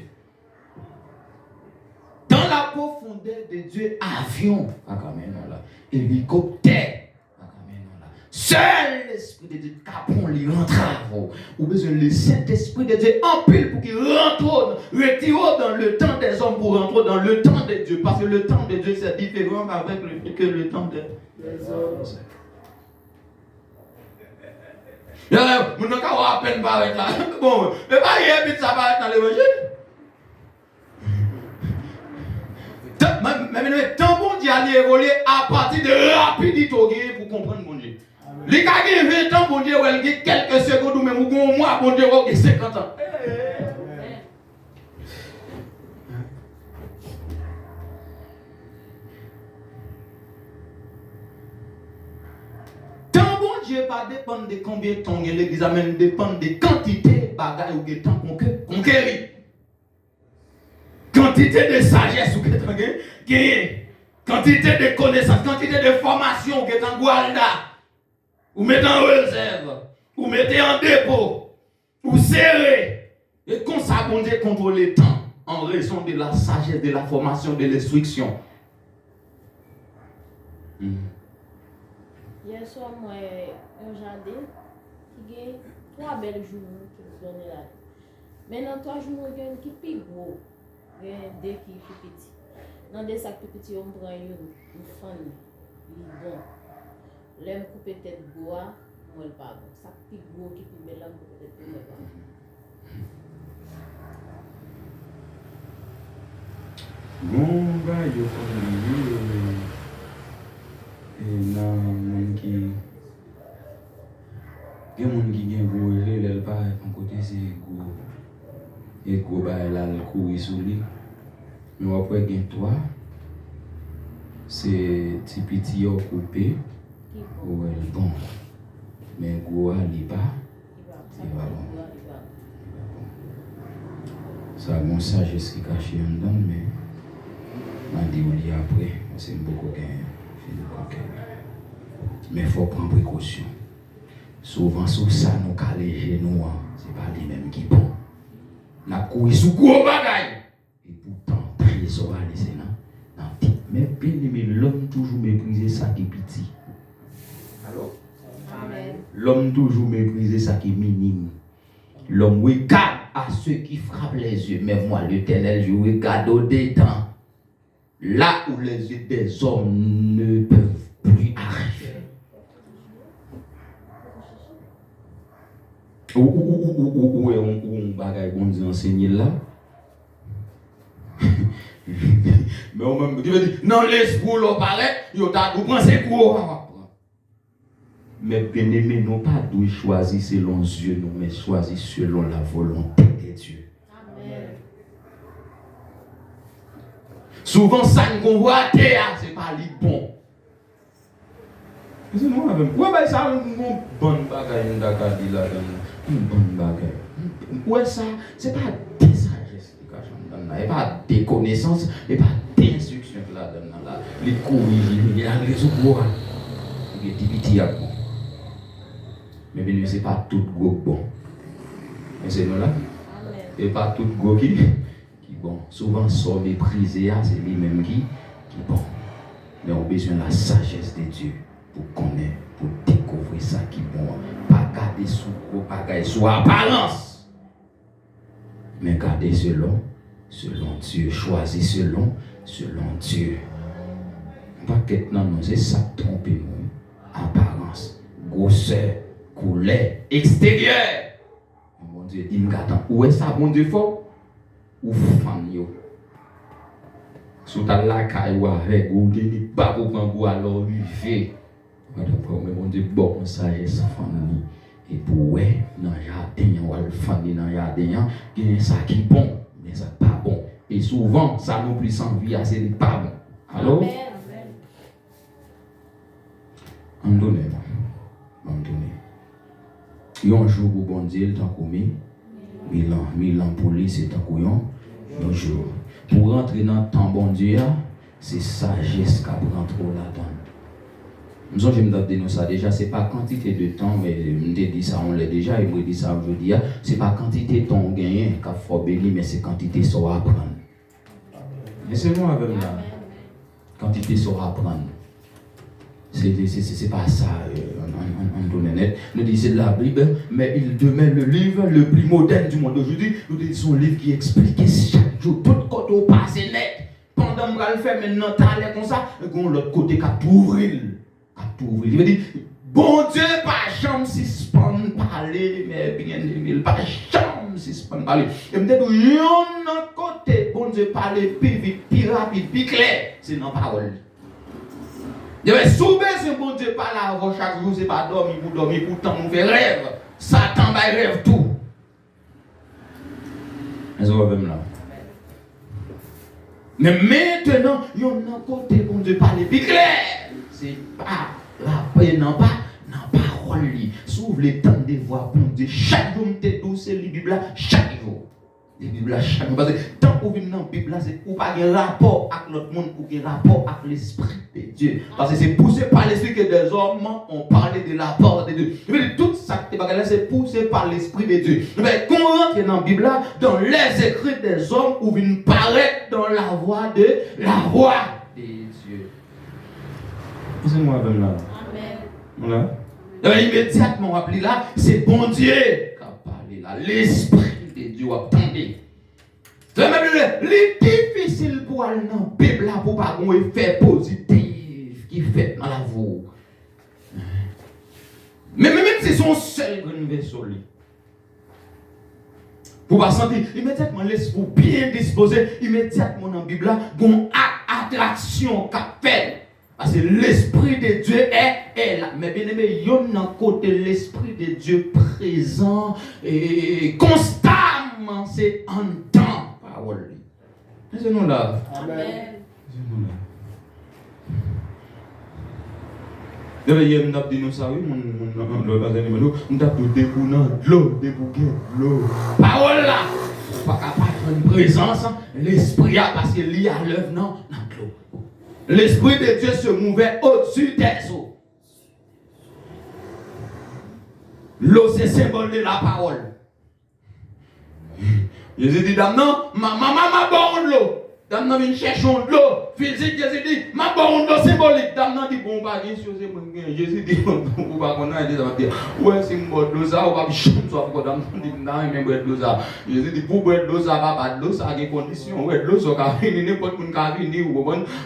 S2: Dans la profondeur de Dieu, avion, hélicoptère. Seul l'Esprit de Dieu capon lui rentre. Ou besoin le Saint-Esprit de Dieu en pile pour qu'il rentre, retire dans le temps des hommes pour rentrer dans le temps de Dieu. Parce que le temps de Dieu c'est différent avec que le temps des hommes. Mon nom a à peine paraître là. Bon, mais pas hier, mais ça va être dans l'évangile. Mais tant bon Dieu a évolué à partir de rapidité pour comprendre mon Dieu. Les gars qui 20 ans, bon Dieu, ou quelques secondes ou même un mois, bon Dieu, ou 50 ans. Tant bon Dieu pas dépendre de combien de temps l'église amène, dépend de quantité de bagages ou de temps conquérir. Quantité de sagesse ou de temps gagné. Quantité de connaissances, quantité de formation ou de temps guarda. Ou mettez en réserve, ou mettez en dépôt, ou serrez. Et comme ça, bon Dieu contrôle le temps en raison de la sagesse, de la formation, de l'instruction.
S3: Hier soir, moi, un jardin qui a 3 belles journées qui se donnent là. Maintenant, 3 jours, il y a un qui est plus gros, il y a 2 qui est plus petit. Dans des sacs plus petits, on prend une famille, il est bon. L'aime couper tête bois, moi le pas bon. Ça plus gros qui peut mettre l'aime couper tête moi pas.
S1: Bon, bah, il y a et là, mon qui. Il y a mon qui vient pour elle, pas en côté, c'est gros. Et gros, bah, elle a le courir sur lui. Mais après, il y a toi, c'est petit petit coupé. Ouais, bon. Mais gros, il pas. Il va bon. Ça a mon sagesse qui est caché en dedans, mais je dis on dit après, c'est beaucoup gagné. Mais il faut prendre précaution. Souvent, sur ça, nous calons genoux, ce n'est pas les mêmes qui bon. Nous courons sous gros bagaille. Et pourtant, trésor à laisser là. Mais bien aimé, l'homme toujours mépriser ça qui est petit. Alors, l'homme toujours mépriser ça qui est minime. L'homme regarde à ceux qui frappent les yeux. Mais moi, l'Éternel, je regarde au-dedans. Là où les yeux des hommes ne peuvent plus arriver. Où est on bagaille qu'on dit enseigner là? Mais on même dit non l'esprit l'on paraît, yo t'a tout penser quoi. Mais bien aimé, non pas d'où choisir selon Dieu, non, mais choisir selon la volonté de Dieu. Amen. Souvent, ça qu'on voit à terre, c'est pas les bon. C'est non avec moi. Ouais, ça, une bonne bagaille, une bonne bagaille. Ouais, ça, c'est pas des sagesses qui cachent là, et pas des connaissances, et pas d'instructions là-dedans. Les corriger, les raisons pour les petits à bon. Mais bien, c'est pas tout gros bon. Mais c'est nous là. Et pas tout gros qui bon. Souvent, sans mépriser, c'est lui-même qui bon. Mais on a besoin de la sagesse de Dieu pour connaître, pour découvrir ça qui bon. Pas garder sous gros, pas garder sous apparence. Mais garder selon Dieu. Choisir selon Dieu. Pas qu'être non, c'est ça tromper nous. Apparence, grosseur, couleur, extérieur. Mon Dieu, dit m'attend. Où est ça, mon Dieu, fort? Ou fan yo? Sous ta la caille ou avec ou n'est pas pour prendre alors lui fait. Mais mon Dieu, bon, sagesse fan et pour ouais, dans le jardin, on va le fan dans le jardin, il y a ça qui est bon, mais ça pas bon. Et souvent, ça non plus sans vie, c'est pas bon. Alors? On donne. Il y a un jour pour bon Dieu, tant qu'on met, 1000 ans pour lui, c'est tant qu'on un jour. Pour rentrer dans le temps bon Dieu, c'est sagesse qui prend trop là-dedans. Je me dis ça déjà, c'est pas quantité de temps, mais je me dis ça, on l'a déjà, et je me dis ça aujourd'hui, c'est pas quantité de temps gagné qu'il faut bénir, mais c'est quantité de temps à apprendre. Et c'est moi avec là. Quantité de temps à apprendre. C'est pas ça, on donne net. Nous disons de la Bible, mais il demeure le livre le plus moderne du monde aujourd'hui. Nous disons un livre qui explique chaque jour, tout côté au passé net. Pendant que je le fais maintenant, t'as comme ça, et qu'on l'autre côté qui a tout ouvrir. Il veut dire, bon Dieu, pas jamais suspendre, pas
S2: parler, mais bien aimé, il pas jamais suspend parler. Et me dit, yon nan côté, bon Dieu parler plus vite, plus rapide, plus clair, c'est dans la parole. Il y avait souvent ce bon Dieu parle avant chaque jour, c'est pas dormir, pourtant nous fait rêve. Satan va rêve tout. Est-ce que vous avez là? Mais maintenant, il y a un côté bon Dieu parler plus clair. C'est pas la paix, non pas parole. S'ouvre les temps de voir bon Dieu. Chaque jour, je te c'est la Bible chaque jour. La Bible chaque jour. Parce que tant qu'on vient dans la Bible, c'est pour pas un rapport avec l'autre monde, pour un rapport avec l'Esprit de Dieu. Parce que c'est poussé par l'Esprit que des hommes ont parlé de la part de Dieu. Mais tout ça que là, c'est poussé par l'Esprit de Dieu. Mais quand on rentre dans la Bible, dans les écrits des hommes, où viennent paraître dans la voix de Dieu. Vous moi même là. Amen. Voilà. Immédiatement, on appelle là, c'est bon Dieu qui a parlé là. L'Esprit de Dieu a parlé. C'est même difficile pour aller dans la Bible là pour pas un effet positif qui fait dans la voix. Mais même si c'est son seul verset, pour pas sentir immédiatement l'esprit bien disposé, immédiatement dans la Bible là, une attraction qu'a fait. Parce que l'Esprit de Dieu est là. Mais bien aimé, il y a un côté l'Esprit de Dieu présent et constamment, c'est en temps. Parole. C'est nous là. Amen. C'est nous là. D'ailleurs, je me dis, nous savons, nous avons des bouts dans l'eau, des bouquets de l'eau. Parole là. Pas capable de une présence, l'Esprit a parce qu'il y a l'œuvre dans l'eau. L'Esprit de Dieu se mouvait au-dessus des eaux. L'eau, c'est symbole de la parole. Jésus dit, dame, non, maman, bon l'eau. Dame, non, vient chercher de l'eau. Physique, Jésus dit, ma bon l'eau symbolique. Dame, non, dit, bon, pas bien sûr, c'est bon. Jésus dit, vous pas connaître, il dit, ouais, c'est une bonne l'eau, ça, on va chanter, soit pour dame, dit, non, il boire de l'eau, ça. Jésus dit, pour boire de l'eau, ça va pas de l'eau, ça a des conditions. Ouais, de l'eau, ça va venir, n'importe qui va venir,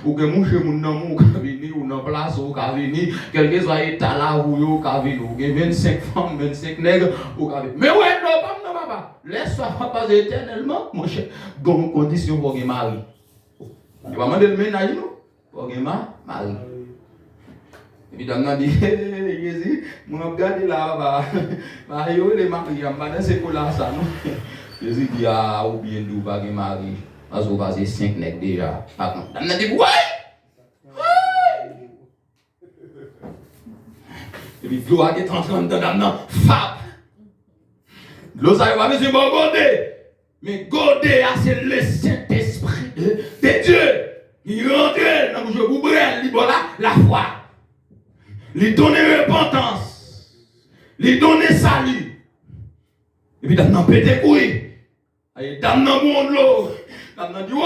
S2: ou que mouche, mon nom, ou va venir, ou dans place, ou va venir, quelqu'un soit état là, ou va venir, ou 25 femmes, 25 nègres, ou va venir. Mais ouais, non, papa, laisse-toi pas éternellement, mon cher. Bonne condition pour un mari. Tu vas demander le ménage, non? Pour un mari. Évidemment, dit, Jésus, mon regardez là, les maris, c'est pour là, ça, non? Jésus dit, ah, ou bien d'où pas un mari, parce qu'on va 5 nègres déjà. Par contre, on a dit, ouais! Et puis, l'eau a été en train de donner, fap! L'eau, ça va, mais c'est bon, godé! Mais godé, c'est le Saint-Esprit de Dieu. Il rentre dans le jeu, vous brûlez, il la foi. Il donne repentance. Il donne salut. Et puis, dans le pété couille. Dans le monde l'eau. Dans le dit, oui,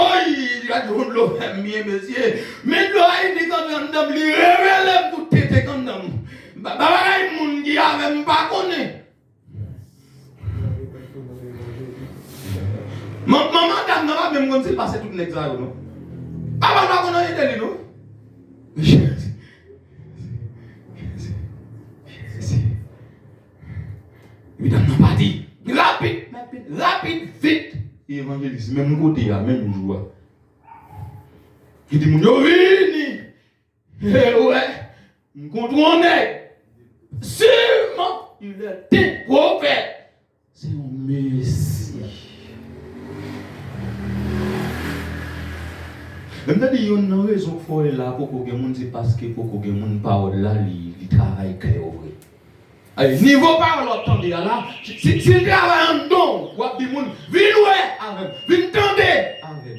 S2: il y a du monde l'eau, monsieur. Mais l'eau, il dit quand même, il révèle tout tété quand même. Bah, il y a des gens qui n'avaient même pas connu. Maman, dame, n'a pas même comme si passer tout l'examen, non? Papa, n'a pas connu, non? Évidemment, n'a pas dit. Rapide, vite. Évangéliste, même côté, même jour. Il dit, mon vini. Ouais, me contrôle. Sûrement, il était prophète. C'est un messie. Même si il y a une raison folle là pour que les gens c'est parce que pour que les gens parlent là, ils travaillent très vrai. Niveau parole, attendez là, si tu travailles en don, vous avez des gens, viens avec, viens tendre avec,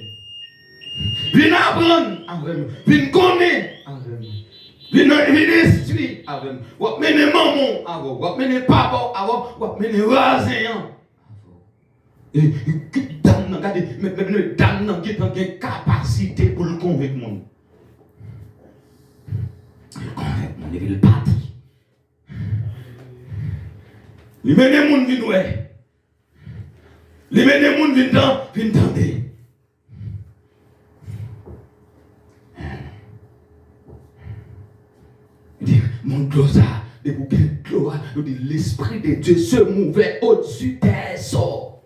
S2: viens apprendre avec, viens connaître avec, viens instruire avec, vous avez maman avec, vous avez papa avec, vous avez voisin. Et dame, regardez, même le dame qui a une capacité pour le convaincre le monde. Il convainc le monde, il veut le parti. Il mène les gens venir ouais. Il mène les gens venir tendre. Il dit, mon gloire, des bouquets de gloire, nous dit l'Esprit de Dieu se mouvait au-dessus des eaux.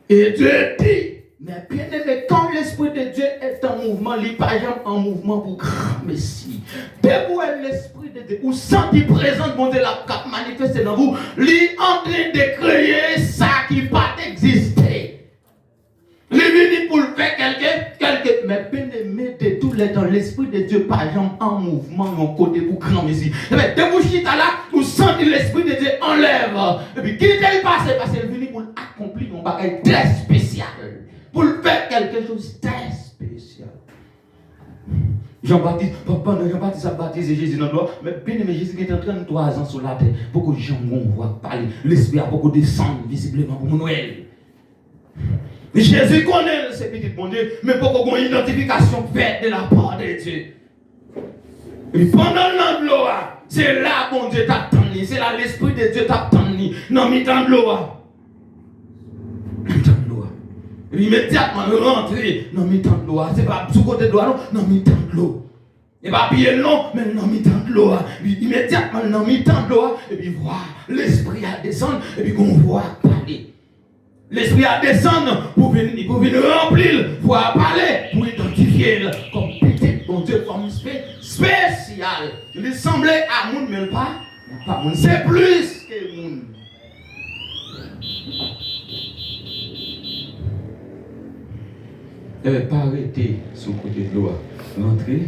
S2: Et Dieu dit, mais bien aimé, quand l'Esprit de Dieu est en mouvement, il n'est pas jamais en mouvement pour grand Messie. Dès où est l'Esprit de Dieu, ou senti présent, bon Dieu, la cap manifesté dans vous, il est en train de créer ça qui n'a pas existé. Il est venu pour le faire quelqu'un, mais bien aimé de tous les temps, l'Esprit de Dieu, pas jamais en mouvement, en côté pour grand Messie. Mais dès vous chita là, vous sentez l'Esprit de Dieu enlève. Et puis, qui est-il passé? Parce qu'il est venu pour accomplir un bagage très spécial. Pour faire quelque chose de très spécial. Jean-Baptiste, pendant Jean-Baptiste a baptisé Jésus dans l'eau, mais bien aimé Jésus qui est en 33 ans sur la terre, pour que Jean voit parler, l'Esprit a beaucoup descendu visiblement pour Noël. Jésus connaît ce petit bon Dieu, mais pour qu'on ait une identification faite de la part de Dieu. Et pendant l'eau, c'est là bon Dieu t'attend, c'est là l'Esprit de Dieu t'attend, dans le temps de l'eau. Immédiatement, rentrer dans le temps de l'eau. Ce n'est pas sous côté de l'eau, non, dans le temps de l'eau. Et pas bien long, mais dans le temps de l'eau. Immédiatement, dans le temps de l'eau, et puis voir l'Esprit à descendre, et puis qu'on voit parler. L'Esprit à descendre pour venir remplir, voir parler, pour identifier comme petit bon Dieu, comme spécial. Il semblait à moun, mais pas moun. C'est plus que moun. Pas arrêter sur le côté de l'eau, rentrer,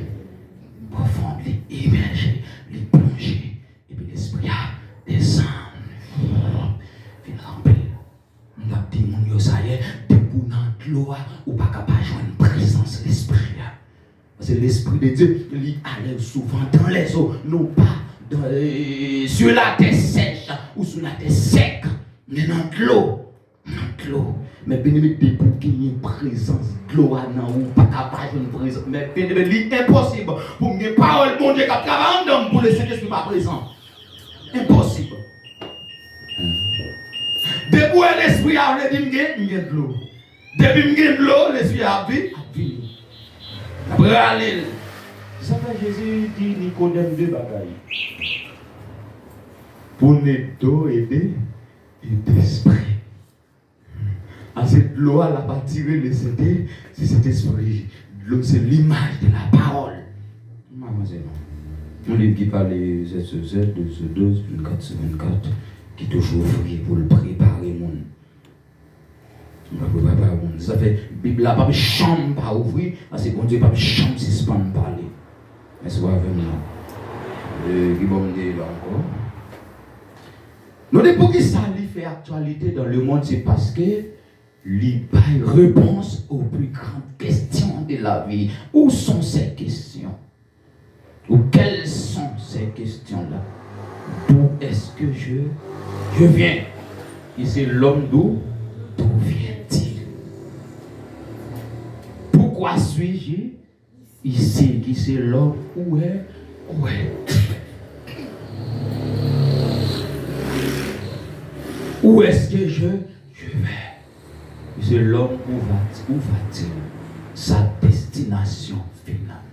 S2: profond, les immerger, les plonger, et puis l'esprit a descendre, il remplir. On a dit, mon Dieu, ça y est, debout dans l'eau, ou pas capable de joindre une présence de l'esprit. Parce que l'esprit de Dieu, il allait souvent dans les eaux, non pas sur la terre sèche ou sur la terre sec, mais dans l'eau. Mais bien aimé, pour qu'il y ait une présence de l'eau, ou pas capable de une présence, mais bien aimé, c'est impossible pour qu'il y ait une parole, bon Dieu, qui travaille en homme pour le Saint-Esprit pas présent. Impossible. Depuis que l'Esprit a dit, il y a de l'eau. Depuis qu'il y a de l'eau, l'Esprit a dit, après aller. Ça fait Jésus dit, Nicodème deux bagailles. Pour nous aider et d'esprit. C'est l'eau elle n'a pas tiré le CD, c'est cet esprit. L'eau c'est l'image de la parole. On livre qui parle de Z, de Z12, 24/24, qui est toujours free pour le préparer le monde. Ça fait, la Bible n'a pas de chambre à ouvrir, parce que bon Dieu n'a pas de chambre si ce n'est pas parler. Mais c'est pas vraiment. Qui va me dire là encore. Nous, pour qui ça fait actualité dans le monde, c'est parce que il y a une réponse aux plus grandes questions de la vie. Où sont ces questions? Ou quelles sont ces questions-là? D'où est-ce que je viens? Et c'est l'homme d'où vient-il? Pourquoi suis-je ici? Qui c'est l'homme? Où est? Où est-ce que je vais? C'est l'homme, où va-t-il? Sa destination finale.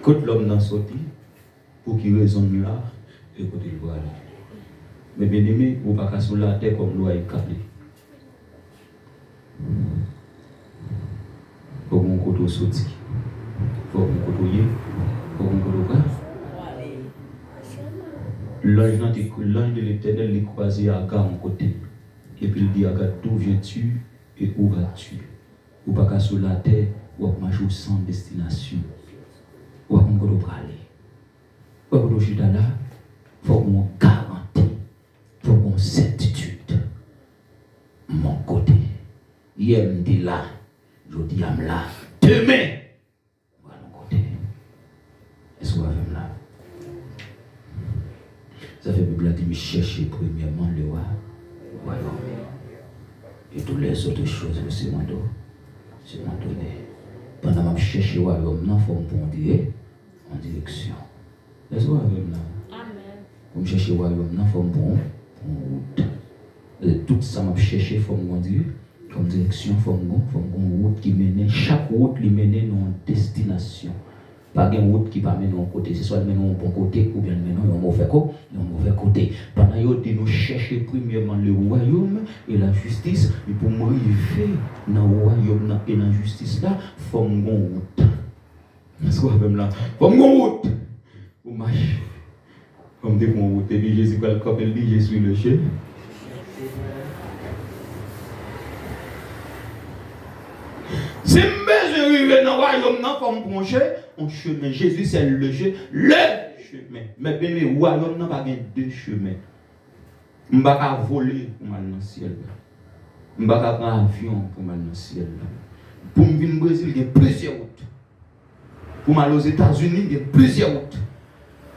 S2: Quand l'homme n'a sorti, pour qu'il raisonne là, écoutez le voilà. Mais bien aimé, vous ne pouvez pas sur la terre comme l'eau est câblée. Il faut qu'on côté sorti. Il faut qu'on côté. Il faut qu'on côté. L'ange de l'Éternel est croisé à Agar mon côté. Et puis il dit à Agar, d'où viens-tu et où vas-tu? Ou pas qu'à sur la terre, ou à marcher sans destination. Ou à qu'on peut aller. Ou à qu'on peut là, il faut qu'on garantie, il faut qu'on certitude. Mon côté, hier me dit là, je dis à là, demain, voilà mon côté. Est-ce que vous avez là? Ça fait que la Bible dit, chercher premièrement le royaume. Et toutes les autres choses, c'est mon dos. C'est mon donné. Pendant que je cherche le royaume, il faut me prendre en direction. Est-ce que vous avez là?
S3: Amen.
S2: Pour chercher le royaume, il faut me prendre en route. Et tout ça, je cherche, il faut me conduire comme direction, il faut me prendre une route qui mène. Chaque route qui mène dans une destination. Pas de route qui va mener au côté. C'est soit mener au bon côté ou bien mener au mauvais côté. Pendant que nous cherchons premièrement le royaume et la justice, et pour m'arriver dans le royaume et dans la justice là, il faut une route. Est-ce que vous avez là? Il faut une route. Pour marcher. Comme dit mon route, et puis Jésus, quand il dit, je suis le chef. Si je veux arriver dans le royaume, il faut me brancher un chemin. Jésus, c'est le chemin. Mais bien, le royaume n'a pas deux chemins. Je ne peux pas voler pour aller dans le ciel. Je ne peux pas prendre un avion pour aller dans le ciel. Pour me venir au Brésil, il y a plusieurs routes. Pour aller aux États-Unis, il y a plusieurs routes.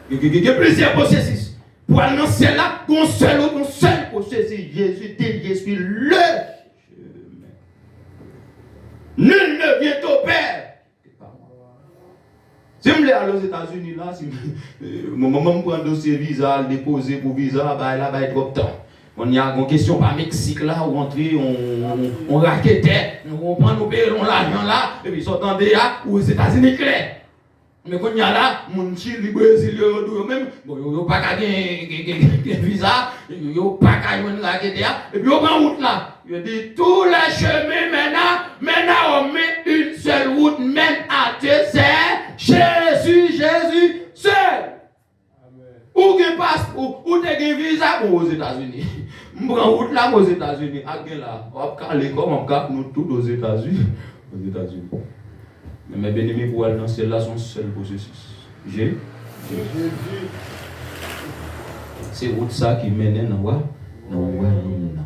S2: Il y a plusieurs processus. Pour aller dans le ciel, il y a un seul processus. Jésus dit, je suis le chemin. Nul ne vient au Père. Si je vais aller aux États-Unis, là, si mon maman prend un dossier visa, le déposer pour visa, bah, là, va être trop de temps. On y a une question par Mexique, là, où entrer, on raquettait, on prend nos pays, on l'argent là, et puis sortant de là, ou aux États-Unis, clair. Mais quand il y a là, mon Chili, Brésil, même, bon, il n'y a pas qu'à gagner visa, il n'y a pas qu'à gagner raquetter, et puis on prend route là. Il dit tous les chemins maintenant on met une seule route, mène à Dieu, c'est Jésus seul. Ou tu passes, ou tu as un visa pour aux États-Unis. Je prends route là aux États-Unis. Là, on va aller comme on va nous tous aux États-Unis. Mais mes bien-aimés pour aller dans celle-là sont seul processus. C'est route ça qui mène dans le royaume.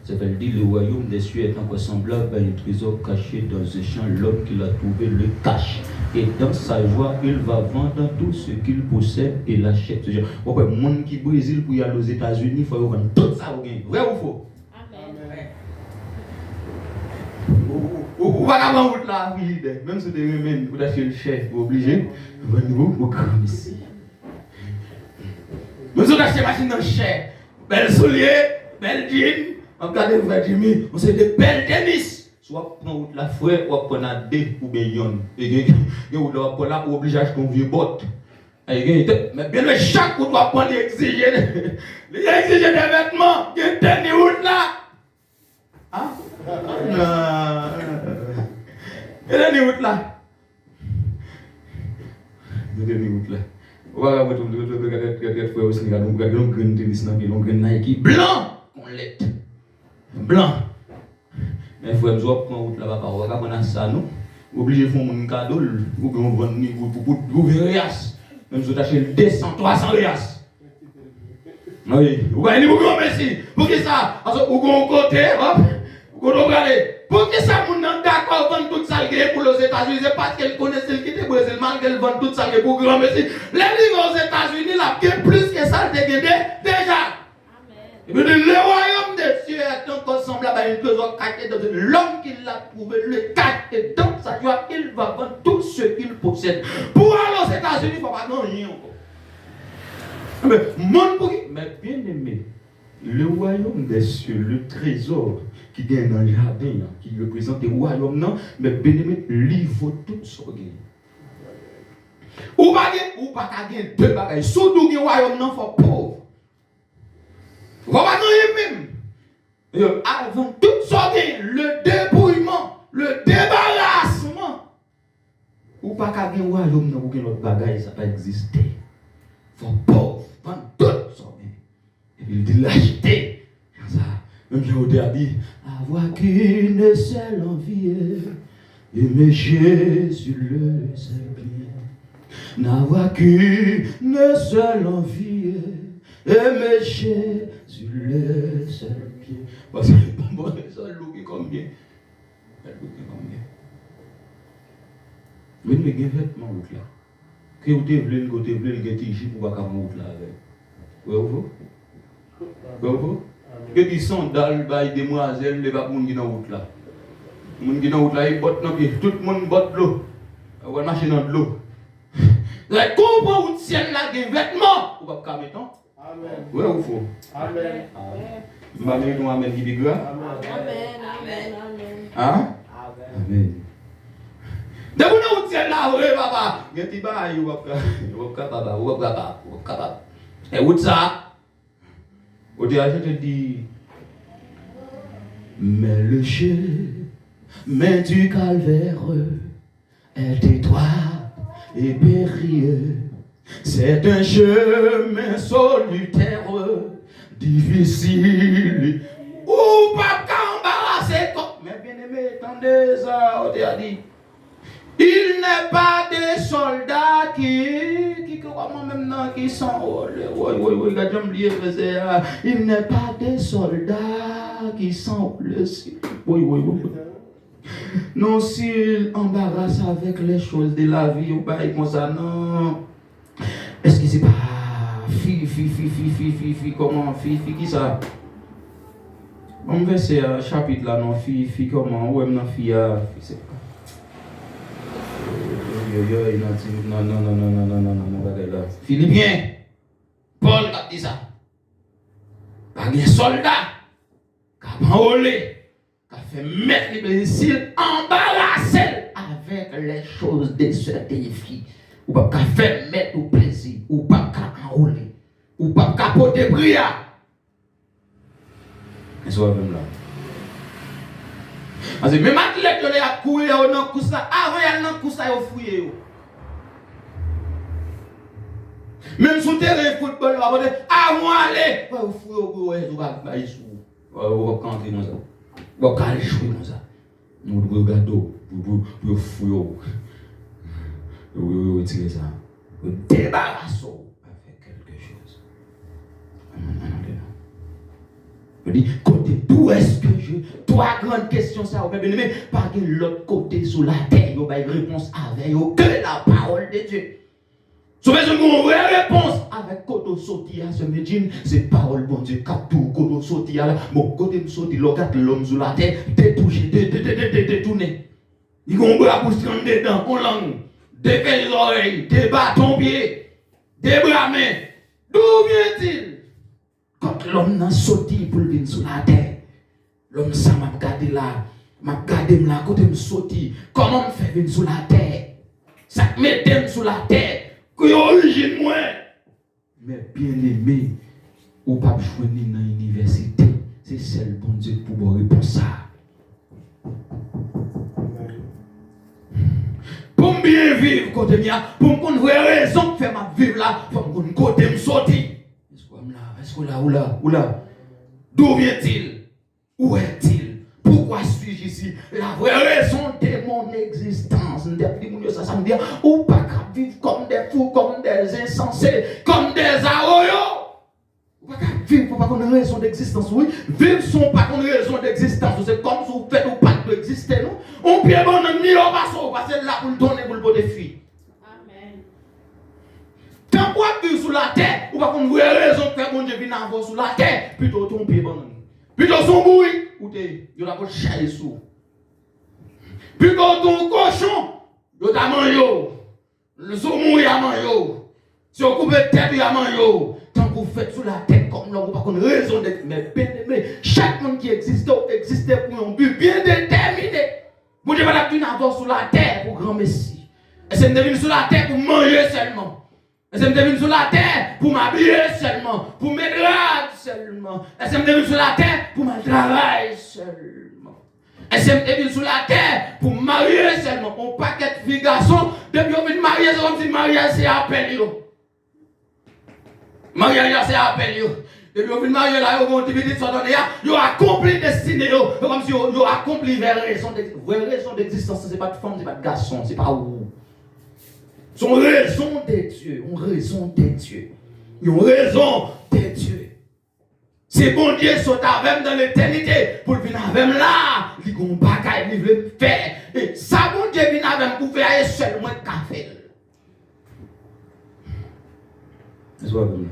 S2: Ça veut dire le royaume des cieux est encore semblable à un trésor caché dans un champ. L'homme qui l'a trouvé le cache. Et dans sa joie, il va vendre tout ce qu'il possède et l'achète. Le monde qui Brésil pour y aller aux États-Unis, il faut vendre tout ça. Vrai ou faux? Amen. Ou pas qu'à route là, même si tu es vous achetez le chef, vous obligé. Vous comme ici. Nous avons acheté machine dans le chef. Belle soulier, belle jean. Regardez, frère Jimmy, on sait des belles tennis. Soit prendre la frère, ou prendre des ou bien yon. Et vous doit prendre là pour obliger à acheter un vieux bot. Mais bien le chaque coup doit prendre exiger des vêtements, des tennis ou là. Hein? Et les tennis ou là. Les tennis ou là. Voilà, vous regardez frère aussi, regardez un grand tennis, un grand Nike blanc qu'on l'est. Blanc. Mais il faut que je prenne route là-bas, on va prendre ça, nous. Obligé de faire un cadeau, ou bien on va vous rias. Même si vous achetez 200, 300 rias. Oui, vous voyez, vous grand merci. Pour qui ça? Parce que vous avez un côté, hop, vous regardez. Pour qui ça, vous n'êtes d'accord vendre toute ça pour les États-Unis? C'est parce qu'elle connaît celle qui était pour les Allemands qu'elle vend toute ça pour grand merci. Les livres aux États-Unis, là, qui est plus que ça, déjà. Et puis le royaume des cieux est encore semblable à une trésor caché dans l'homme qui l'a trouvé, le cache, et dans sa joie, il va vendre tout ce qu'il possède. Pour aller aux États-Unis, il ne faut pas gagner encore. Mais bien aimé, le royaume des cieux, le trésor qui est dans le jardin, qui représente le royaume, non, mais bien aimé, il vaut tout ce qu'il y a. Ou pas gagner deux bagages. Surtout le royaume, non, il faut pauvre. Vous voyez même. Avant tout ça, le débrouillement, le débarrassement. Ou pas qu'à gagner royaume dans aucun autre bagage, ça n'a pas existé. Il faut pauvre, vendre tout ça. Et puis il dit l'acheter. Même Jéhovah a dit, avoir qu'une seule envie, aimer Jésus le seul bien. N'avoir qu'une seule envie. Aimer Jésus le seul pied. Parce que bon, ça loue combien? Ça loue combien? Mais il y a des vêtements là. Que vous avez voulu, vous avez voulu, vous avez tigé pour pas qu'on là avec. Vous voyez? Que des sandales, des demoiselles, les babounes qui sont dans route là. Les gens qui sont dans route là, ils bottent dans pied. Tout le monde botte l'eau. On va marcher dans l'eau. Vous comprenez où ciel là des vêtements? Vous ne pouvez pas mettre. Amen. Oui ou faux? Amen. Amen. Amen. Amen. Amen. Hein? Amen. De vous nous tiens là, oui, papa. il y a des bails, il va capable. Et où ça? Au début, je te dis, mais le chemin du calvaire est étroit et périlleux. C'est un chemin solitaire, difficile, ou pas qu'embarrassé. Mais bien aimé, attendez ça, on t'a dit. Il n'est pas des soldats qui comment maintenant qui sont. Il n'est pas des soldats qui sont le ciel. Oui. Non, s'il embarrasse avec les choses de la vie, ou pas comme ça, non. Est-ce que c'est pas fille, comment, fille, qui ça? On va essayer un chapitre là, non, fille, comment, ou même non, fille, c'est pas. Non, Philippien, Paul a dit ça. Pas un soldat qui a enrôlé, qui a fait mettre les blessures embarrassés avec les choses de cette filles. Ou pas qu'à faire mettre au plaisir, ou pas qu'à enrôler, ou pas qu'à porter bria. Et ça va même là. Parce que même athlète, il a couru dans le cours, avant il y a un cours, il a fouillé. Même sur le terrain de football, il va dire, avant d'aller, il va fouiller, il va aller sur. Il va entrer dans ça. Il va aller jouer dans ça. Nous devons regarder, nous fouiller. Nous retirer ça. Nous débarrasser avec quelque chose. Je dis, côté d'où est-ce que je. Trois grandes questions, ça, vous bien aimé, par l'autre côté sur la terre, vous avez une réponse avec que la parole de Dieu. Si vous avez une vraie réponse avec côté sorti à ce médine, c'est parole bon Dieu, cap tout côté sorti à la. Bon, côté sorti, l'homme sur la terre, détouché, détourné. Il y a un bras pour se rendre dedans, en langue, des oreilles, des bâtons pieds, des bras mains. D'où vient-il? Quand l'homme n'a sorti pour venir sur la terre, l'homme ça m'a regardé là, m'a regardé là, quand il me sorti, comment me fait venir sur la terre? Ça me met sur la terre, que origine moi. Mais bien aimé, ou pas jouer dans l'université, c'est celle bon Dieu pour vous répondre ça. Pour bien vivre côté mien, pour me connaître vraie raison de faire ma vivre là, pour me connaître côté me sortir. Est-ce que là, ou là? D'où vient-il? Où est-il? Pourquoi suis-je ici? La vraie raison de mon existence. Ça me dit, ou pas qu'à vivre comme des fous, comme des insensés, comme des arroyants. Ou pas qu'à vivre pour pas qu'on ait raison d'existence. Oui, vivre sans pas qu'on ait raison d'existence. C'est comme si vous faites ou pas d'exister, nous. On peut bon ni au passo, parce que là pour le donner pour le beau défi. Tant qu'on vit sur la terre, ou pas qu'on ait raison de faire mon Dieu venir avoir sur la terre, plutôt ton pied bon. Plutôt son bruit, ou t'es, il y a pas de chat sous. Plutôt ton cochon, il y a mangé. Le saumon il y a mangé. Si on coupe la tête, il y a mangé. Tant que vous faites sur la tête comme là, vous n'avez pas raison d'être. Mais bien aimé, chaque monde qui existe pour un but bien déterminé. Vous devez pas avoir sur la terre pour grand Messie. Et c'est de venir sur la terre pour manger seulement. Et c'est de venir sur la terre pour m'habiller seulement, pour m'aider seulement. Et c'est de venir sur la terre pour me travailler seulement. Et c'est de venir sur la terre pour me marier seulement. On paquet de filles garçons, depuis qu'on vient marier, c'est comme si mariage c'est appel. Mariage c'est appel. Depuis qu'on vient marier là, on va dire ça dans les ils ont accompli destinée. Comme si ils ont accompli vraie raison d'existence. C'est pas de femme, c'est pas de garçon, c'est pas où. Son raison des dieux, une raison des dieux. Une raison des dieux. C'est bon Dieu sont avec dans l'éternité pour venir avec là. Il y a un bagage qu'il veut faire. Et ça, bon Dieu vient avec pour faire seulement café. C'est quoi comme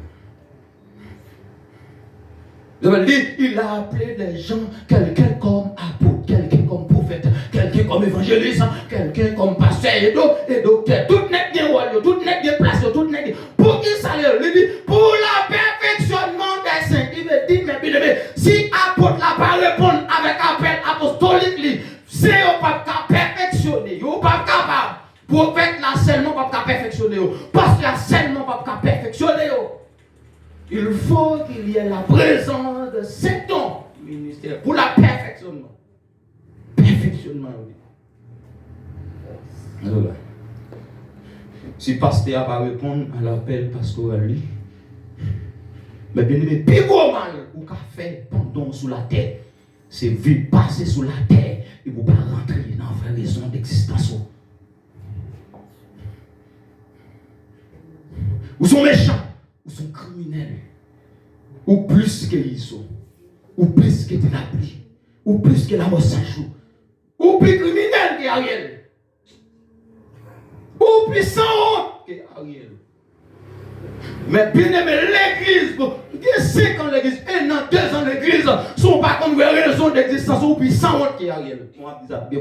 S2: je veux dire, il a appelé les gens, quelqu'un comme apôtre, quelqu'un comme prophète, quelqu'un comme évangéliste, quelqu'un comme pasteur et docteur. Tout n'est bien rôle, tout n'est bien place, tout n'est bien. Pour qui ça il dit, pour le perfectionnement des saints. Il veut dire, mais bien aimé, si apôtre n'a pas répondre avec appel apostolique, c'est au pas capable perfectionner, au pas capable Prophète là seulement pas perfectionner. Pasteur seulement pas perfectionner. Il faut qu'il y ait la présence de cet don ministère pour la perfectionnement. Perfectionnement. Alors, si le pasteur n'a pas répondu à l'appel pastoral, mais bien aimé, plus gros mal ou qu'a fait pendant sous la terre, c'est vite passer sous la terre et vous ne pas rentrer dans la vraie raison d'existence. Ou sont méchants, ou sont criminels, ou plus qu'ils sont, ou plus que de la pluie, ou plus que la mort sans jour, ou plus criminel qu'Ariel, ou plus sans honte qu'Ariel. Mais bien aimé, l'église, il y a 5 ans l'église, 1 an, 2 ans l'église, sont pas comme raison d'existence, ou plus sans honte qu'Ariel.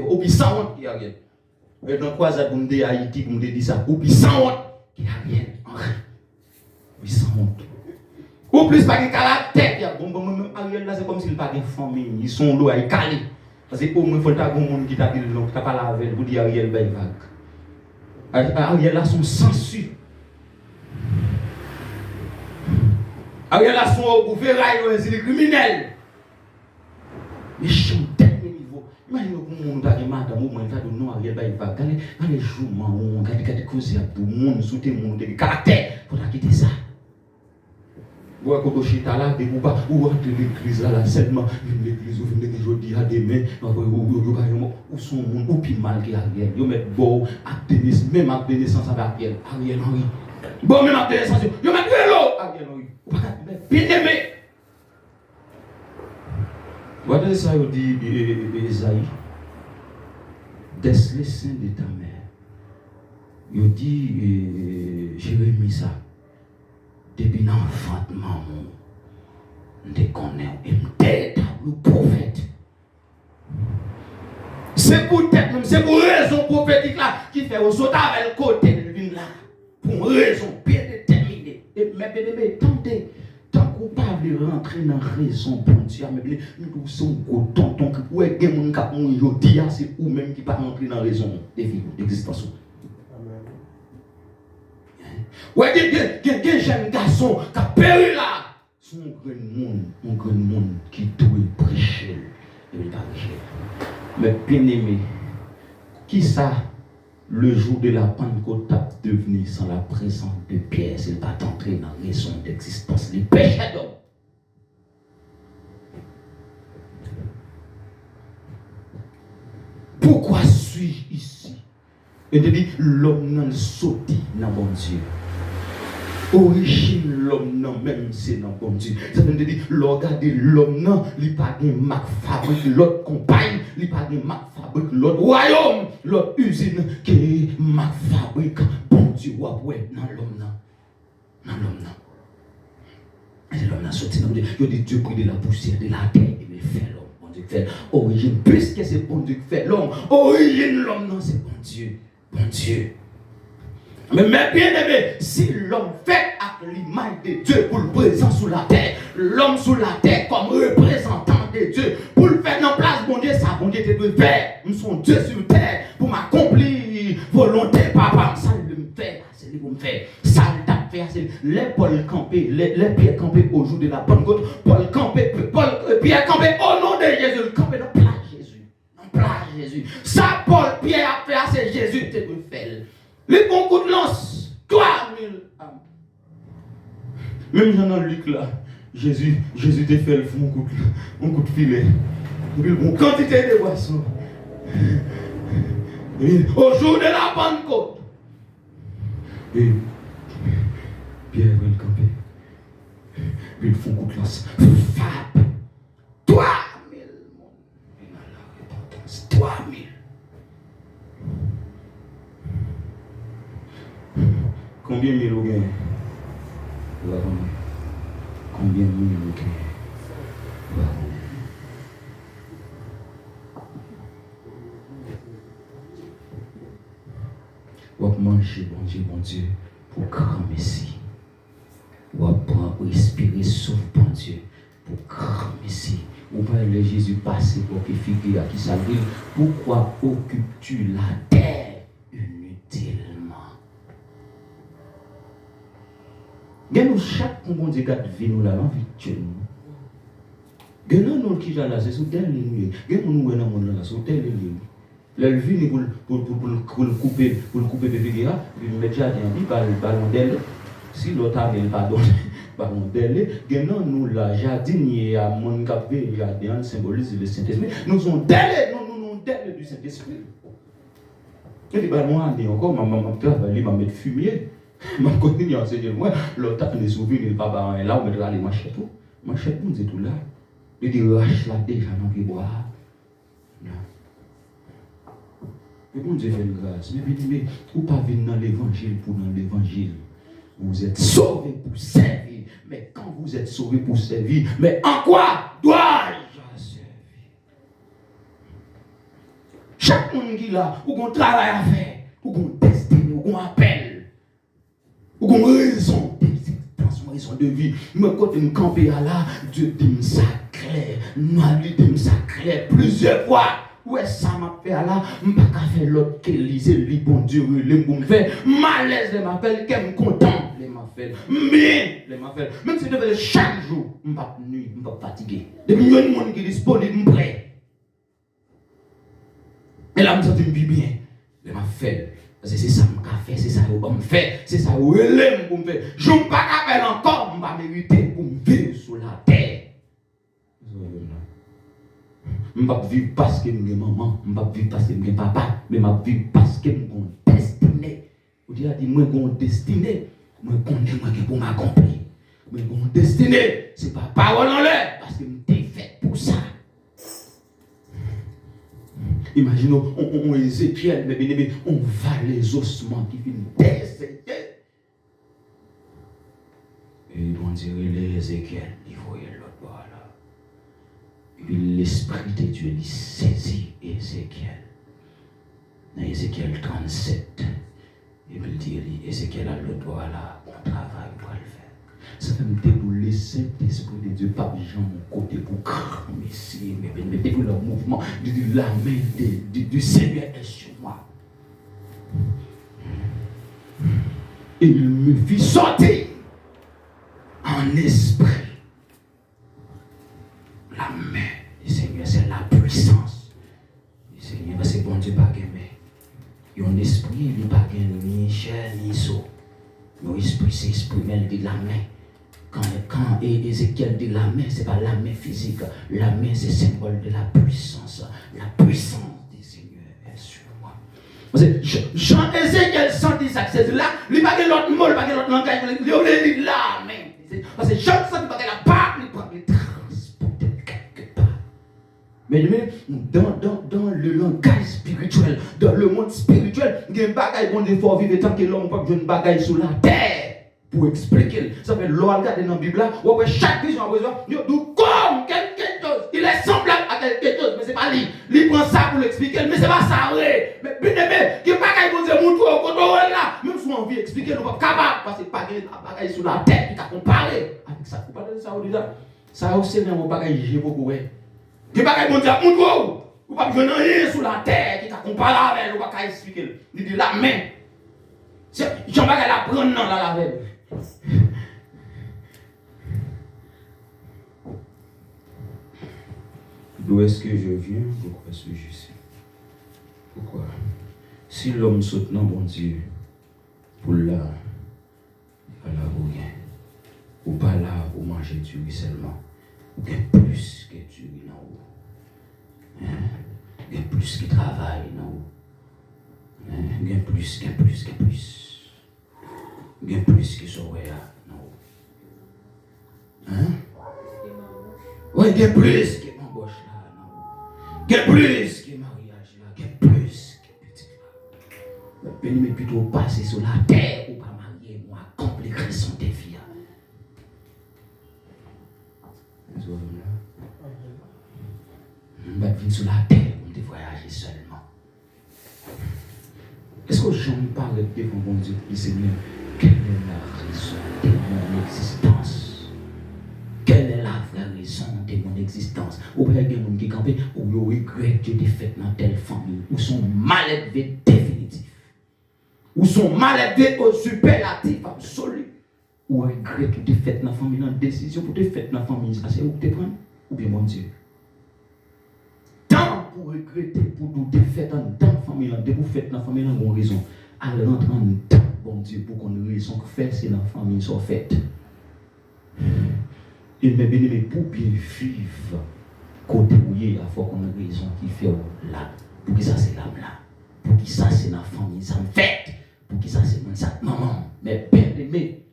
S2: Ou plus sans honte qu'Ariel. Et dans quoi ça vous me dit Haïti, vous me dit ça, ou plus sans honte qu'Ariel. Ou sans honte. Ou plus pas de caractère. Bon, Ariel là, c'est comme s'il n'y a pas de famille. Ils sont là, ils calent. Parce que au moins, il faut que un monde qui t'a dit, qui t'a parlé avec vous, dit Ariel, ben vague. Ariel là, son sensu. Ariel là, son ferraille, c'est des criminels. Mais je suis au dernier niveau. Imaginez que le monde a dit, madame, ou moi, non, Ariel, ben vague. Allez, joue, on regarde causer pour le monde, soutenir le monde, caractère, il faut quitter ça. Ou à Kokochita là, ou à l'église là, seulement, l'église, ou venez aujourd'hui à demain, ou son monde, ou plus mal qu'Ariel. Ils mettent bon, même à naissance avec Ariel Henry. Bon, même à naissance, ils mettent vélo, Ariel Henry. Bien aimé. Voilà ça, il dit Esaïe. Des les seins de ta mère. Il dit Jérémie ça. Depuis l'enfantement, je connais et le prophète. C'est pour tête même, c'est pour raison prophétique là qui fait au sauter avec le côté de l'une là. Pour une raison bien déterminée. Et mes bien-aimés, tentez, tant qu'on parle de rentrer dans la raison pour Dieu, nous sommes gros tonton qui pourrait gagner mon cap, c'est ou même qui pas rentrer dans la raison de vie, d'existence. Ouais, il y a des jeunes garçons qui ont péri là. C'est un grand monde qui doit prêcher. Mais bien aimé, qui ça, le jour de la Pentecôte, a devenu sans la présence de Pierre, s'il va entrer dans la raison d'existence, les péchés d'homme. Pourquoi suis-je ici? Et te dit, l'homme n'a sauté dans bon Dieu. Origine l'homme non même c'est dans bon Dieu. Ça veut dire regarder l'homme non, il pas de marque fabrique l'autre compagne, il pas de marque fabrique l'autre royaume, l'autre usine qui marque fabrique bon Dieu ouais dans l'homme non. Dans l'homme non. Et l'homme n'a sorti dans Dieu. Il dit Dieu prit de la poussière de la terre et il fait l'homme. Bon Dieu fait origine puisque c'est bon Dieu qui fait l'homme. Origine l'homme non c'est bon Dieu. Bon Dieu. Mais bien aimé, si l'homme fait à l'image de Dieu pour le présent sous la terre, l'homme sous la terre comme représentant de Dieu, pour le faire en place, bon Dieu, ça, bon Dieu, te doit faire. Nous sommes Dieu sur terre pour m'accomplir volonté, papa. Ça, il me fait, c'est lui qui me fait. Ça, il t'a fait, c'est les Paul campés, les Pierre campés au jour de la Pentecôte, Paul campé, Pierre campé au nom de Jésus, le campé dans place Jésus. Dans place Jésus. Ça, Paul, Pierre a fait, c'est Jésus qui te doit faire. Les bons coups de lance, 3000 âmes. Même Jean-Luc là, Jésus te fait un coup de filet. Une bonne quantité de boissons. Au jour de la Pentecôte. Et Pierre va le camper. Ils font un coup de lance. Fab. 3000 monde. Il a la repentance. 3000. Combien de mille vous gagnez? Combien de mille vous gagnez? Vous manger, bon Dieu, pour grand Messie. Vous prendre, respirer, sauf bon Dieu, pour grand Messie. Vous parlez de Jésus passé pour qu'il figure à qui ça brille. Pourquoi occupes-tu la terre inutile? Nous, chaque bon Dieu garde vie nous là, l'envie de tuer nous. Nous qui sont là, c'est sous terre les nuits. Nous dans le monde là, sous terre les nuits. Le vie pour le couper, pour le couper bébé guéra, puis mettre jardin en vie, ballon d'elle. Si l'autre a le pardon, ballon d'elle, nous là, jardinier à mon capé, jardin symbolise le Saint-Esprit. Nous sommes d'elle, nous d'elle du Saint-Esprit. Et les ballons à dire encore, maman travaille, m'a mettre fumier. M'a continue à enseigner moi, l'autre a des souvenirs, le papa est là, on mettra les machettes tout. Machette, nous c'est tout là. Il dit, rache là déjà dans le bois. Mais bon Dieu fait une grâce. Mais vous ne pas venir dans l'évangile pour dans l'évangile. Vous êtes sauvés pour servir. Mais quand vous êtes sauvés pour servir, mais en quoi dois-je servir? Chaque monde qui est là, vous avez un travail à faire, vous avez une destinée, vous avez un appel, vous avez une raison d'existence, une raison de vie. Mais quand vous campez là, Dieu dit ça clair, nous dit ça clair plusieurs fois. Ouais, ça m'a fait là, je ne peux pas faire l'autre qui lisait le bon Dieu, le bon fait. Malaise, je m'appelle, qui est content, je m'appelle. Mais, je m'appelle. Même si je devais chaque jour, je ne peux pas nuit, je ne peux pas fatiguer. Depuis il y a un monde qui est disponible, je prêt. Et là, je me sens bien. Je m'appelle. Parce que c'est ça que je fais, c'est ça que je me fais, c'est ça que je me fais. Je ne peux pas faire encore, je ne peux pas mériter pour me vivre sur la terre. Je ne vais pas vivre parce que je suis maman, je ne vais pas vivre parce que je suis papa, mais je vais vivre parce que je suis destiné. Vous dites, moi, je suis destiné. Moi, je connais moi pour m'accomplir. Mais je suis destiné. Ce n'est pas parole en l'air, parce que je suis fait pour ça. Imaginons, on Ézéchiel, mais bien aimé, on va les ossements qui viennent décéder. Et ils vont dire, les Ézéchiel, il voyait l'autre bord là. Et puis l'Esprit de Dieu, il saisit Ézéchiel. Dans Ézéchiel 37, et puis il dit, Ézéchiel a l'autre bord là, on travaille pour le faire. Ça fait me débouler le Saint-Esprit de Dieu, pas Jean mon côté pour cramer ici, mais mettez pour le mouvement, la main du Seigneur est sur moi. Et il me fit sortir en esprit. La main du Seigneur, c'est la puissance du Seigneur. C'est bon Dieu, pas gagner. Il y a un esprit, il n'est pas gagné ni chair ni eau. Mais l'esprit, c'est l'esprit, mais il dit la main. Quand Ézéchiel dit la main, ce n'est pas la main physique. La main, c'est symbole de la puissance. La puissance du Seigneur est sur moi. Jean Ézéchiel sentit ça, c'est là, il n'y a pas l'autre mot, il n'y a pas l'autre langage, il dit la main. Parce que Jean sentit pas la part, il prend les transporter quelque part. Mais dans le langage spirituel, dans le monde spirituel, il y a un bagage bon il faut vivre tant que l'homme n'a pas de bagage sur la terre. Pour expliquer, ça fait l'on regarde dans la Bible, où chaque vision a besoin de comme quelque chose. Il est semblable à quelque chose, mais ce n'est pas lui. Il prend ça pour l'expliquer, mais ce n'est pas ça vrai. Mais bien aimé, il n'y a pas qu'à dire mon tour au côté là. Même si on a envie d'expliquer, nous ne sommes pas capables, parce que pas de bagage sur la tête qui t'a comparé avec ça. Vous parlez de ça déjà? Ça aussi, c'est un bagage j'ai beaucoup. Il n'y a pas qu'à dire mon tour. Vous ne pouvez pas dire rien sur la tête qui t'a comparé avec, vous ne pouvez pas expliquer. Il dit la main. J'en vais la prendre dans la veille. D'où est-ce que je viens? Pourquoi suis-je ici? Pourquoi? Si l'homme saute dans bon Dieu, pour là, il va là pour rien. Ou pas là pour manger du riz seulement. Il y a plus que du riz dans haut. Il y a plus que travail dans haut. Il y a plus. Il y a plus que Soréa, non? Hein? Oui, il y a plus que m'embauche là, non? Il y a plus que mariage là, il y a plus que petit là. Mais plutôt passer sur la terre ou pas marier, moi, accomplir son défi. Vous voyez là? Je vais venir sur la terre pour me voyager seulement. Est-ce que je me parle devant mon Dieu, le Seigneur? Quelle est la raison de mon existence? Quelle est la vraie raison de mon existence? Ou bien il y a des gens qui campent ou ils regrettent que des fêtes dans telle famille, ou sont mal élevés définitifs, ou sont mal élevés au superlatif absolu. ou regret que tu fait dans la famille, une décision pour te faire dans la famille, ça c'est où tu prends ou bien mon Dieu. Tant pour regretter, pour tout te faire dans la famille, dès que vous faites dans la famille, vous avez raison. Allez rentrer en temps, bon Dieu, pour qu'on ait raison que faire, c'est dans la famille, soit fait. Et mes bien-aimés, pour bien vivre, côté où il y a, il faut qu'on ait raison qui fait là. Pour que ça c'est l'âme là. Pour que ça c'est dans la famille, ça me fait. Pour que ça c'est dans sa maman. Mais bien aimé,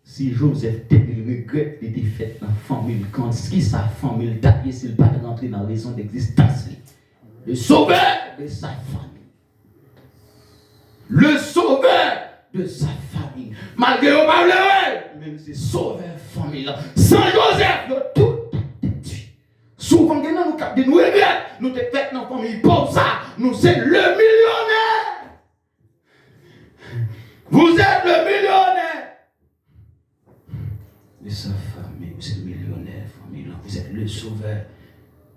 S2: si Joseph regrette les défaites dans la famille, quand ce qui sa famille taillé, s'il pas rentrer dans la raison d'existence, le sauveur de sa famille. Le sauveur de sa famille. Malgré au malheureux, même c'est sauveur famille là. Sans Joseph, nous tout détruit. Souvent, nous avons nous regrettons, nous te fait dans la famille pour ça. Nous c'est le millionnaire. Vous êtes le millionnaire. De sa famille, vous êtes le millionnaire, famille là. Vous êtes le sauveur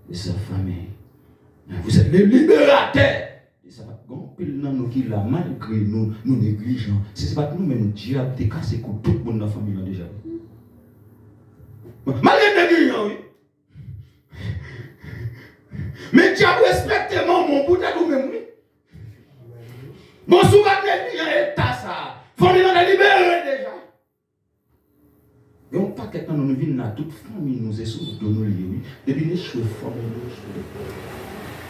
S2: de sa famille. Vous êtes le libérateur. Et ça va gonfler dans nous qui l'a malgré nous négligeants. C'est pas que nous même diable t'es cassé pour tout le monde dans la famille là déjà. Malgré négligents, oui. Mais diable respecte maman pour t'aider nous-mêmes, oui. Bon, souvent négligents et t'as ça. Famille là est libérée déjà. Et on pas que quand nous venons là, toute famille nous est sous nous liés, oui. Depuis les cheveux famille nous.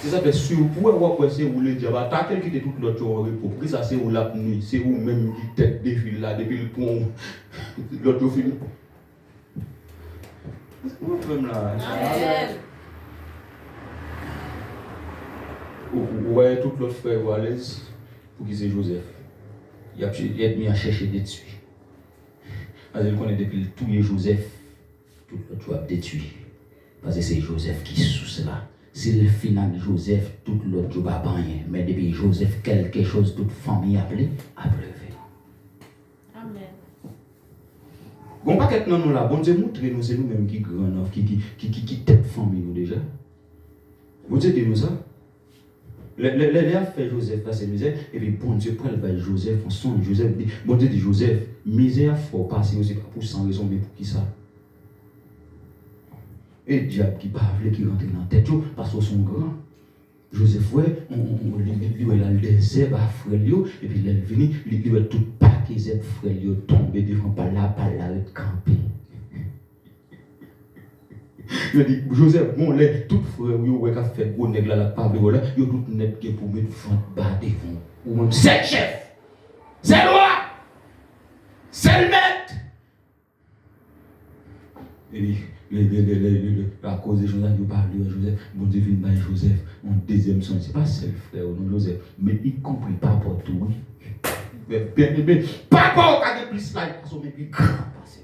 S2: C'est ça que si vous pouvez voir quoi c'est où le diable attaque qui était toute l'autre jour repos. Puis ça c'est où la nuit, c'est où même qui tête défile là depuis le pont l'autre film. C'est quoi le problème là? Amen. Ouais, tout l'autre frère à l'aise pour qui c'est Joseph. Il a mis à chercher des tuer. Parce qu'il connaît depuis tout les Joseph, tout l'autre va détruire. Parce que c'est Joseph qui est sous cela. C'est le final Joseph, tout l'autre va pas rien. Mais depuis Joseph, quelque chose, toute famille appelée, a pleuvé.
S3: Amen.
S2: Bon, pas que nous là, bon Dieu montre nous, c'est nous-mêmes qui grand, qui tête famille nous déjà. Bon Dieu dit nous ça. Les a fait Joseph là, c'est misère, et puis bon Dieu prend le Joseph, en son Joseph dit, bon Dieu dit Joseph, misère faut passer, c'est pas pour sans raison, mais pour qui ça? Et le diable qui parle, qui rentre dans la tête, parce qu'ils sont grands. Joseph, ouais, on lui a le désert, frère, et puis il est venu, il lui a tout paquet, frère, tombé devant par là, et campé. Il a dit, Joseph, bon, les tout frère, qui a fait gros nègre là, la part de là, il a tout net qui pour mettre front bas devant. Ou même, c'est le chef, c'est le roi, c'est le maître. Et puis, à cause de Joseph, il parle de Joseph, bon Dieu vient par Joseph, en deuxième son, c'est pas seul frère, non Joseph, mais il compris pas pour tout. Mais pas pour qu'il y ait plus là, parce que plus grand passé.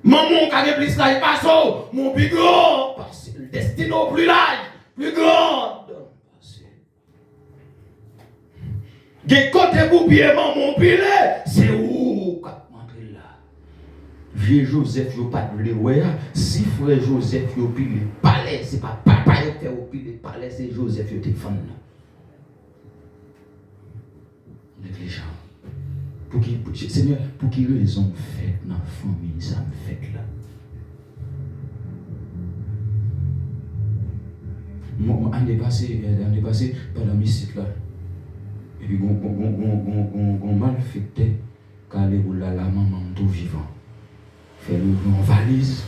S2: Maman qui a plus là, parce que mon plus grand passé. Le destin plus large, plus grand passé. Des côtés pour pied, maman pile, c'est où? Vieux Joseph, il pas de l'éoué. Si frère Joseph, il pile le palais, c'est pas papa qui fait au pile le palais, c'est Joseph qui te femme. Négligent. Seigneur, pour qui raison fait dans la famille, ça me fait là. Moi, on est passé par la mission là. Et puis, on mal fait quand elle est là, la maman tout vivant. Fait le en valise.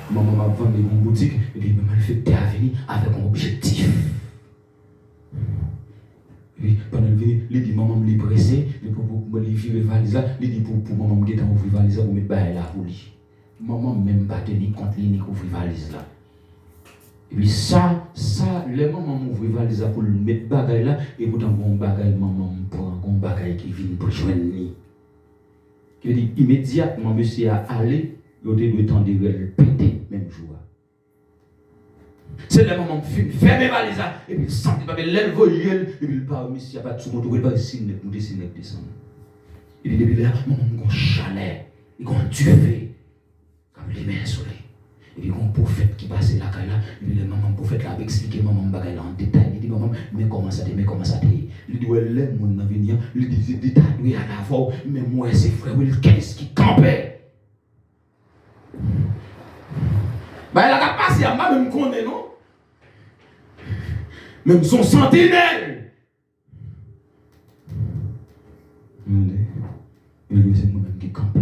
S2: Maman m'a vendu une boutique et puis maman fait des avenues avec un objectif. Et puis pendant le venir, il dit maman me pressé, pour virer valise là, il dit pour maman me guetter ouvrir valise là pour mettre bail là pour lui. Maman même pas tenir compte ni ouvrir valise là. Et puis ça, les mamans m'ouvrir valise là pour le mettre bagay là et pourtant bon bagay maman prend un bagay qui vient pour joindre ni. Il dit immédiatement, monsieur a allé, il doit tendre le péter, même jour. C'est le moment de fermer valise et puis il sent qu'il va l'élève, et puis il part, monsieur a pas tout le monde, il va dessiner, pour dessiner, descendre. Il dit, depuis là, maman, il y a un chalet, il y a un duvet, comme les mains soleil. Et puis il y a un prophète qui passe là, et puis le maman prophète là, a expliqué maman bagaille là en détail. Il dit, maman, mais comment ça t'est, Il dit, ouais, les gens dans venir, il dit, il t'a doué à la fois, mais moi, c'est frère Wilkins qui campait. Bah, il a passé à moi, même connaît, non? Même son sentinelle. Mais c'est moi-même qui campait,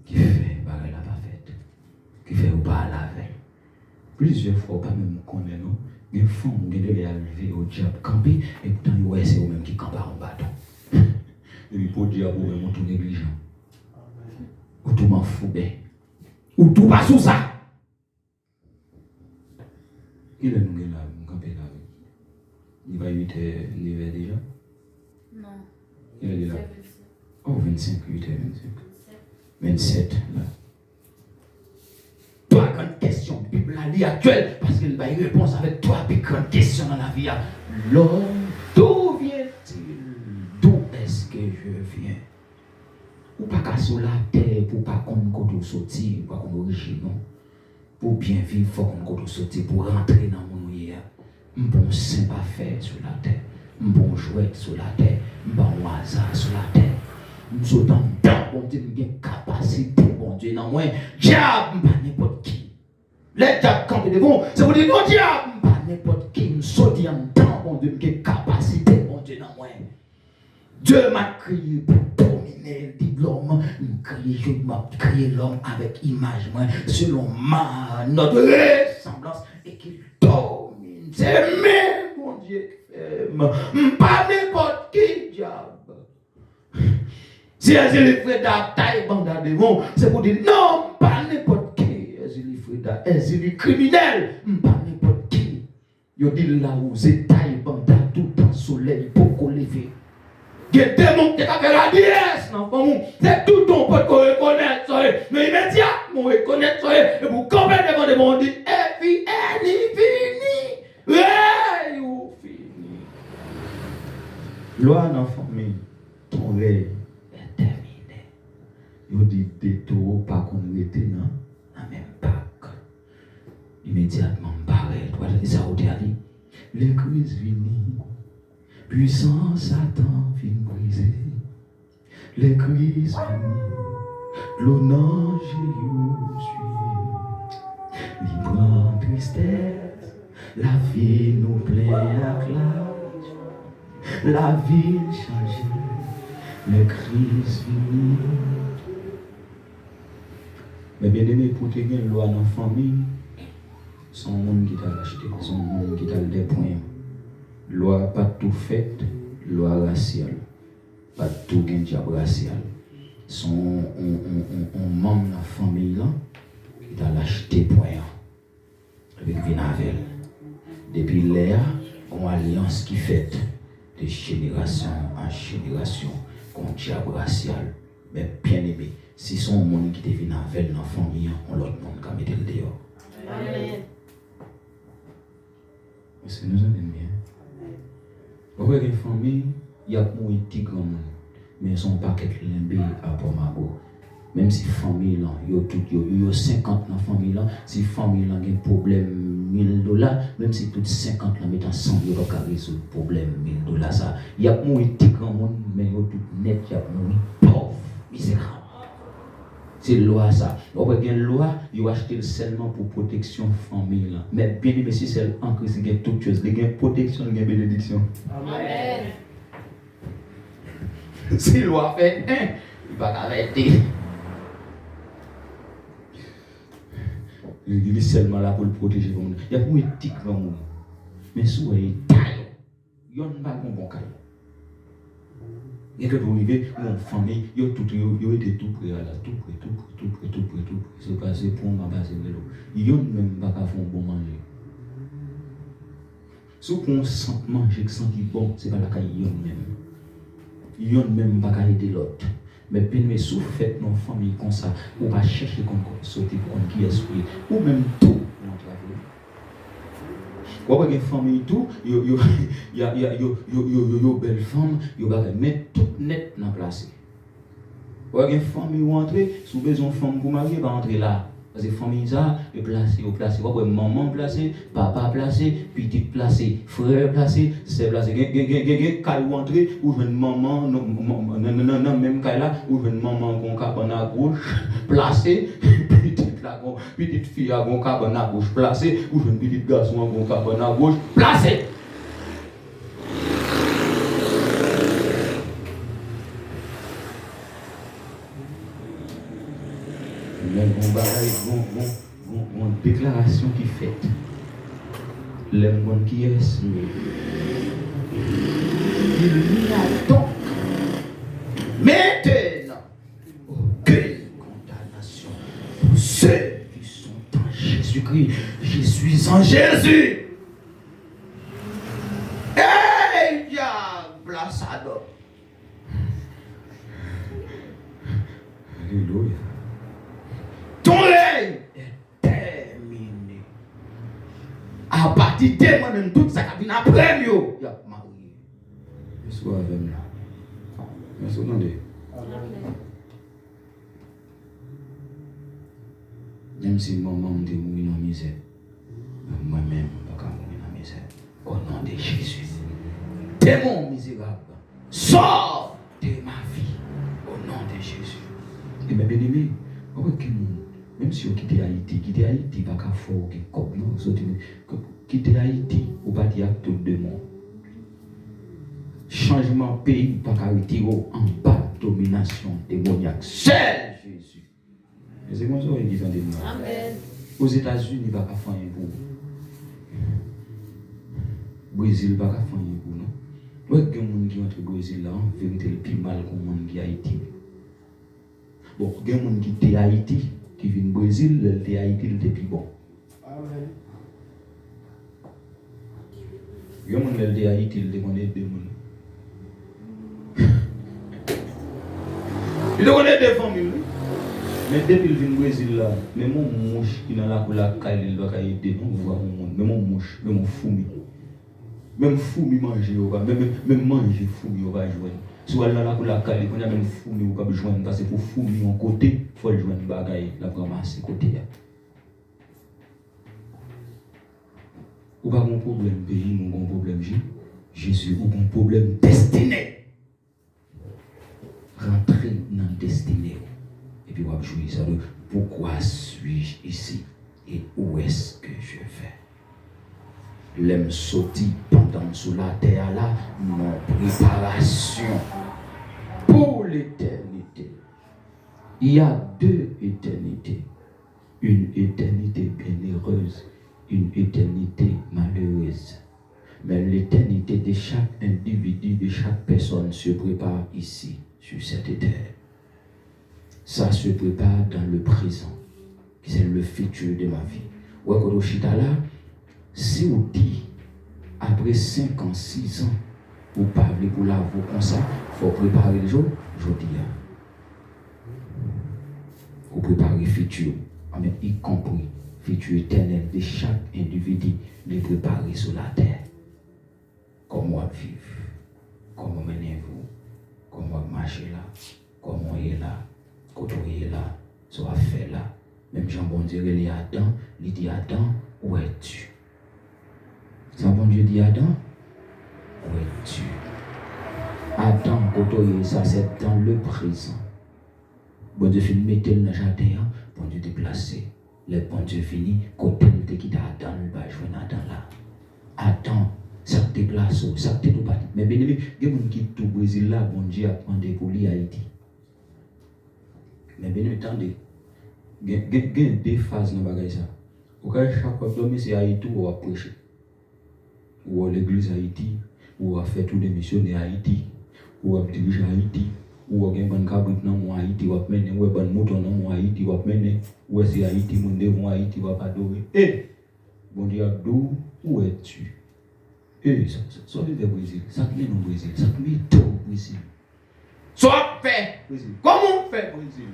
S2: qui fait, bah, elle n'a pas fait, qui fait ou pas à la veille. Plusieurs fois, pas même connaît, non? Il y a des femmes qui ont levé au diable camper, et pourtant, ouais, c'est eux-mêmes qui campent en bâton. Et puis, pour dire, vous même, tout négligent. Ou tout m'en fout, ben. Ou tout pas sous ça. Il est nous là, nous camper là. Il va 8 h déjà?
S3: Non.
S2: Il est là. Oh, 25, 8 h 25. 27, là. Trois grandes questions. La Bible a dit actuelle, parce qu'il va y répondre avec trois grandes questions dans la vie. L'homme, d'où vient-il? D'où est-ce que je viens? Ou pas qu'à sur la terre, pour pas qu'on ne sortir, pour qu'on origine, non? Pour bien vivre, il faut qu'on sortir, pour rentrer dans mon hier. Un bon saint pas faire sur la terre, un bon jouet sur la terre, un bon hasard sur la terre. Nous sommes dans bon Dieu, nous avons capacité, bon Dieu, non, moi, diable, pas n'importe qui. Les diables, quand ils vont, c'est pour dire, non, diable, pas n'importe qui. Nous sommes dans temps, bon Dieu, nous avons capacité, bon Dieu, non, moi. Dieu m'a créé pour dominer l'homme, il m'a créé l'homme avec image, moi, selon notre ressemblance, et qu'il domine. C'est même, mon Dieu, pas n'importe qui, diable. Si elle est Freda, taille banda devant, c'est pour dire non, pas n'importe qui. Elle est Freda, elle est criminel, pas n'importe qui. Yo dit là où c'est taille banda tout le soleil pour qu'on lever. Il y a des gens qui ont fait la dièse, non, c'est tout ton pote qu'on reconnaît, mais immédiatement on reconnaît, et vous comprenez devant des gens, on dit, et puis elle est finie. Ouais, vous fini. Loi dans la famille, ton rêve. Terminé. Il dit détour pas qu'on était dans la même Pâques. Immédiatement barré. Toi j'ai dit ça au dernier. Les crises viennent. Puissance Satan vient briser. Les crises viennent. L'honneur j'ai suivi. Libre en tristesse. La vie nous plaît à classe. La vie change. Les crises finies. Mais bien aimé, pour te gagner une loi dans la famille, son monde qui t'a acheté, son monde qui t'a des points. Loi pas tout fait, loi raciale. Pas tout gain diable racial. Son on membre de la famille là, qui t'a acheté point. Avec Vinavel. Depuis l'air, on alliance qui fait de génération en génération. Contre diable racial, mais bien aimé, si son monde qui devient avec dans la famille, on l'autre monde qui met le dehors. Amen. C'est nous aimons bien. Vous voyez, les familles, il y a moins de grand monde, mais ils sont pas quelques limbés à Pomago. Même si la famille, il y a 50 dans la famille, si la famille a un problème $1000, même si toutes 50 là mettent ensemble, il n'y a pas résoudre le problème $1000. Ça. Il y a moins de grand monde, mais il y a tout net, il y a moins pauvre, misérable. C'est la loi ça. On va une loi, il va acheter seulement pour protection famille là. Mais bien aimé, si c'est en Christ, il y a toute chose, il y a protection, il y a bénédiction. Amen. Si la loi fait il va arrêter. Il est seulement là pour le protéger. Il y a beaucoup d'éthique dans le monde. Mais si vous avez taille, il n'y a pas de bon caille. Et que vous arrivez, mon famille, il y a été tout prêt là, tout prêt. C'est passé pour ma base de l'eau. Il n'y a même pas qu'à faire un bon manger. Si on sent manger, sent bon, c'est pas la caille, il y a même. Il n'y a même pas qu'à aider l'autre. Mais bien, si vous faites nos familles comme ça, on va chercher qu'on sauter pour qu'on qui est ou même tout. Vous voyez une famille tout, il y a belle femme, il y a mettre tout net dans place. Vous voyez une famille où entrer, si vous avez une femme pour marier, va entrer là. Parce que famille ça, est placé, maman placé, papa placé, petit placé, frère placé, c'est placé. Quand vous entrez, vous jouez maman, non, même quand là, vous jouez maman con cabane à gauche, placé, petite fille à gon cabane à gauche, placé, vous jouez petit garçon à gon cabane à gauche, placé. Mais bon déclaration qui fait. Les gens qui est il n'y a donc maintenant aucune condamnation pour ceux qui sont en Jésus-Christ. Je suis en Jésus. Hey, diable, ça donne. Alléluia. Ton règne est terminé. À partir de moi-même, tout ça qui vient après, il y a marié. Je suis avec moi. Merci, vous entendez? Même si maman me dit mourir dans la misère, moi-même, je ne peux pas mourir dans la misère. Au nom de Jésus. Démon misérable, sors de ma vie. Au nom de Jésus. Et mes bien-aimés, même si vous quittez Haïti, il va pas fort, quitter Haïti, vous ne pouvez pas dire tout le monde. Changement pays, pas qu'à retirer en bas, domination démoniaque. Seul Jésus. Et c'est comme ça qu'il dit Amen. Aux États-Unis, il ne va pas faire un pour. Brésil, il ne va pas faire un pour, non? Vous voyez que les gens qui ont entre Brésil, là, en vérité, le plus mal qu'on monde qui Haïti. Bon, il y a des gens qui sont Haïti, qui viennent au Brésil, le Haïti, le plus bon. Amen. Il y a des gens qui sont Haïti, le connaît des gens. Il connaît des familles. Mais depuis qu'il vient au Brésil, là, même mon mouche qui est dans la couleur, il va aider, non, voir mon monde. Même mon mouche, même mon fourmi. Même fourmi manger, même manger fourmi, on va jouer. Si vous allez dans la couleur, il y a même fourmi, vous pouvez joindre, parce que pour fourmi en côté, il faut le joindre bagaille, la ramasser côté. Ou pas mon problème pays, mon problème Jésus, ou mon problème destiné. Rentrer dans le destiné. Et puis, on va jouer ça de pourquoi suis-je ici et où est-ce que je vais. L'aime sauter pendant sous la terre là, mon préparation pour l'éternité. Il y a deux éternités. Une éternité bienheureuse, une éternité malheureuse. Mais l'éternité de chaque individu, de chaque personne se prépare ici, sur cette terre. Ça se prépare dans le présent. C'est le futur de ma vie. Ouais, quand on là, si vous dites, après 5 ans, 6 ans, vous parlez pour la voix comme ça, il faut préparer le jour, je dis. Vous préparez le futur, y compris le futur éternel de chaque individu, de préparer sur la terre. Comment vivre, comment menez-vous, comment marcher là, comment est là, quand on est là, soit fait là. Même Jean-Bon dirait, il Adam, il dit Adam, où es-tu? Ça, bon Dieu dit Adam, où es-tu? Adam, quand ça, c'est dans le présent. Bon Dieu finit, mettez le jardin, bon Dieu déplacé. Le bon Dieu finit, côté de qui Adam, il va jouer Adam là. Adam, ça te déplace, ça te déplace. Mais bien aimé, il y a des gens qui quittent le Brésil là, bon Dieu a demandé pour lui Haïti. Mais bien attendez, il y a deux phases dans le bagage. Au cas chaque fois que c'est Haïti, on va prêcher. Ou à l'église Haïti, ou à faire tous les missionnaires Haïti, ou à diriger Haïti, ou à gagner un cabrit dans Haïti, ou à mener, ou à un mouton dans Haïti, ou à mener, ou à c'est Haïti, mon devant Haïti, ou à pas adorer. Eh, bon Dieu, où es-tu? Eh, ça vient au Brésil, ça vient au Brésil, ça vient au Brésil. Soit fait, Brésil. Comment on fait, Brésil?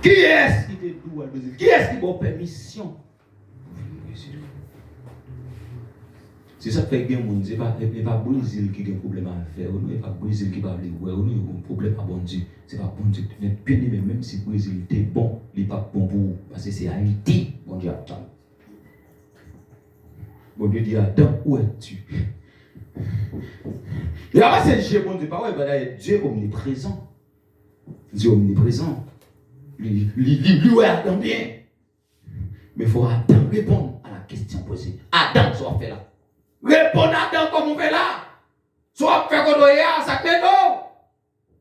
S2: Qui est-ce qui te doit au Brésil? Qui est-ce qui a permission pour venir au Brésil? C'est ça qui fait que mon Dieu, c'est pas Brésil qui a un problème à faire, ou n'est pas Brésil qui va aller, ou nous avons un problème à bon Dieu. C'est pas bon Dieu. Mais bien aimé, même si le Brésil était bon, il n'est pas bon pour vous. Parce que c'est Haïti, bon Dieu attend. Bon Dieu dit Adam, où es-tu? Et après, c'est Dieu, bon Dieu, pas ouais, Dieu omniprésent. Dieu omniprésent. Lui, Adam bien. Mais il faut Adam répondre à la question posée. Adam, ça va faire là. Répondre à Adam comme on fait là. Soit fait qu'on doit ça fait non.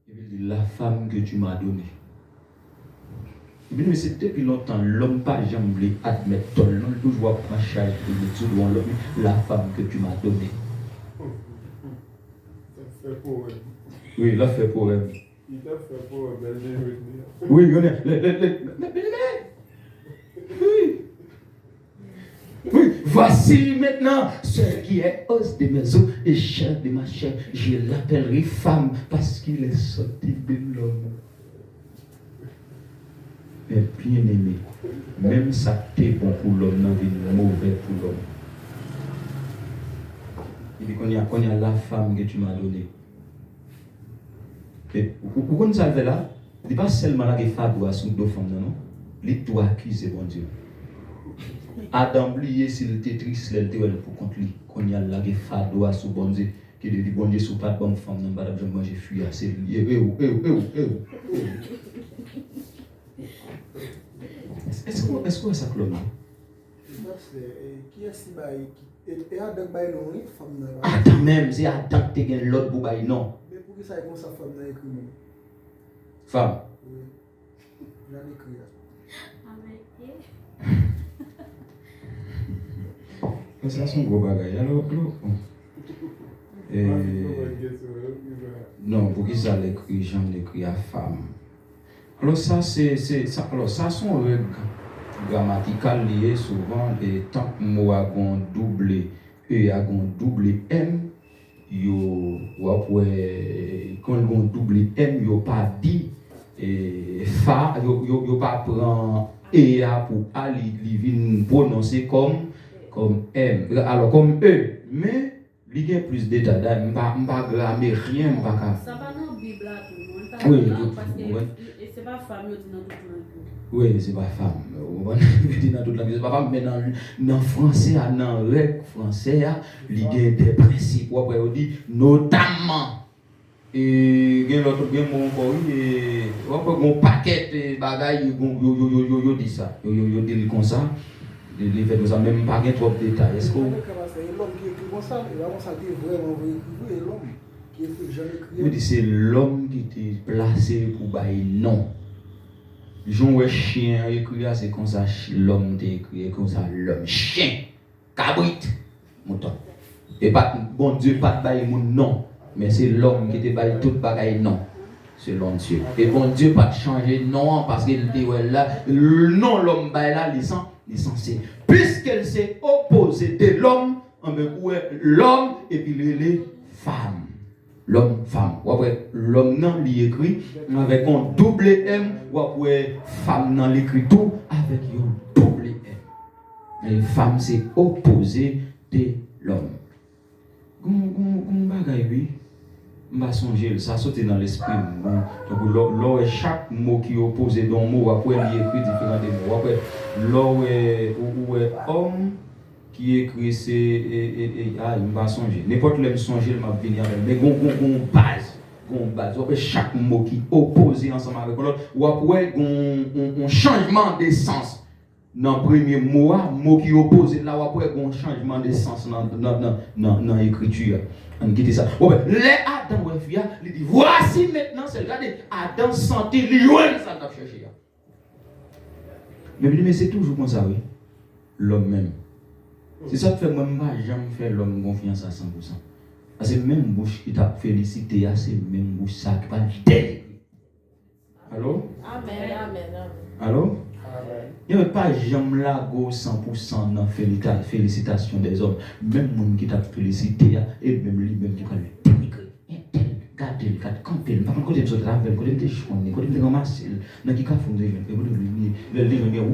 S2: Il dit la femme que tu m'as donnée. Mais c'est depuis longtemps, l'homme pas jamais voulu admettre ton nom, toujours prendre charge de l'étude devant l'homme, la femme que tu m'as donnée.
S4: Ça fait pour elle.
S2: Oui, il a fait pour elle.
S4: Il t'a fait pour elle.
S2: Oui, on est. Oui. Oui, voici maintenant ce qui est os de mes os et chair de ma chair. Je l'appellerai femme parce qu'il est sorti de l'homme. Mais bien aimé, même ça t'est bon pour l'homme, non, c'est mauvais pour l'homme. Il dit qu'on y a la femme que tu m'as donnée. Et pourquoi ça fait là? Il n'est pas seulement là que Fadwa sous deux femmes, non? Il doit accuser bon Dieu. Adam oublié s'il était triste, il était pour contre lui. Qu'on y a là que Fadwa sous bon Dieu. Qui dit bon Dieu sous pas de bonne femme, non, pas de manger fui assez. Est-ce que ça clone?
S4: Qui est-ce qui Adam bail non femme?
S2: Adam même, c'est Adam qui gagne l'autre pour bail non.
S4: Mais pour que ça ait comme ça femme dans écrit non?
S2: Femme.
S4: Oui. J'en écrit.
S2: Ça c'est un gros bagage. Alors, non, pour qui ça l'écrit, j'en l'écrit à femme. Alors ça sont règles grammaticales liées souvent et tant que mot a un double E a un double M, yo quand un double M yo pas dit fa yo pas prend E a pour A li vient prononcer comme M alors comme E mais il y a plus de détails, je ne vais pas grammer rien.
S5: Ça va dans la Bible là tout
S2: le
S5: monde.
S2: Oui,
S5: parce que c'est pas femme, il dit dans toute langue.
S2: Oui, c'est pas femme. Il dit dans toute langue. C'est pas femme, mais dans le français, dans le règle français, il y a des principes. Après, on dit notamment. Et il y a l'autre mot encore, il y a un paquet de bagailles, il dit ça. Il dit comme ça. Les faits nous a même pas trop de détails. Est-ce que
S4: l'homme qui écrit comme ça, il va ça dit vraiment vrai, l'homme qui écrit jamais écrit.
S2: Je dis c'est l'homme qui était placé pour bailler non. Jean chien écrit c'est comme ça l'homme t'est écrit comme ça l'homme chien cabrit mouton. Et pas bon Dieu pas de bailler mon non, mais c'est l'homme qui était bailler toute bagaille non. Selon Dieu. Et bon Dieu pas changer non parce qu'il dit ouais là non l'homme baille là il est censé. Puisqu'elle s'est opposée de l'homme, l'homme et puis les femmes. L'homme, femme. Ou après, l'homme non lui écrit avec un double M, ou après, femme non l'écrit tout avec un double M. Les femmes s'est opposée de l'homme. Oui. Je vais songer, ça saute dans l'esprit. Donc, chaque mot qui est opposé dans un mot, après, il écrit différents mots. Après, l'homme est homme qui écrit, c'est. Il va songer. N'importe quel songer, il va venir avec. Mais il y a une base. Après, chaque mot qui est opposé ensemble avec l'autre, ou après, il y a un changement de sens. Dans le premier mot qui est opposé, là, après, il y a un changement de sens dans l'écriture. On quitte ça. Les Adam il dit voici maintenant, c'est regardez, Adam sentit loin ça t'a cherché. Mais c'est toujours comme ça, oui. L'homme même. C'est ça qui fait moi je jamais faire l'homme confiance à 100%. Parce que même bouche qui t'a félicité, c'est même bouche ça qui va délirer. Allô?
S3: Amen.
S2: Allô? Il n'y a pas jamais là 100% dans la félicitation des hommes. Même les gens qui t'a félicité, et même lui-même qui va le dénigrer.
S1: Gardez, campez, pas côté de ce travail, côté de chouane, côté de ramasser, dans qui font de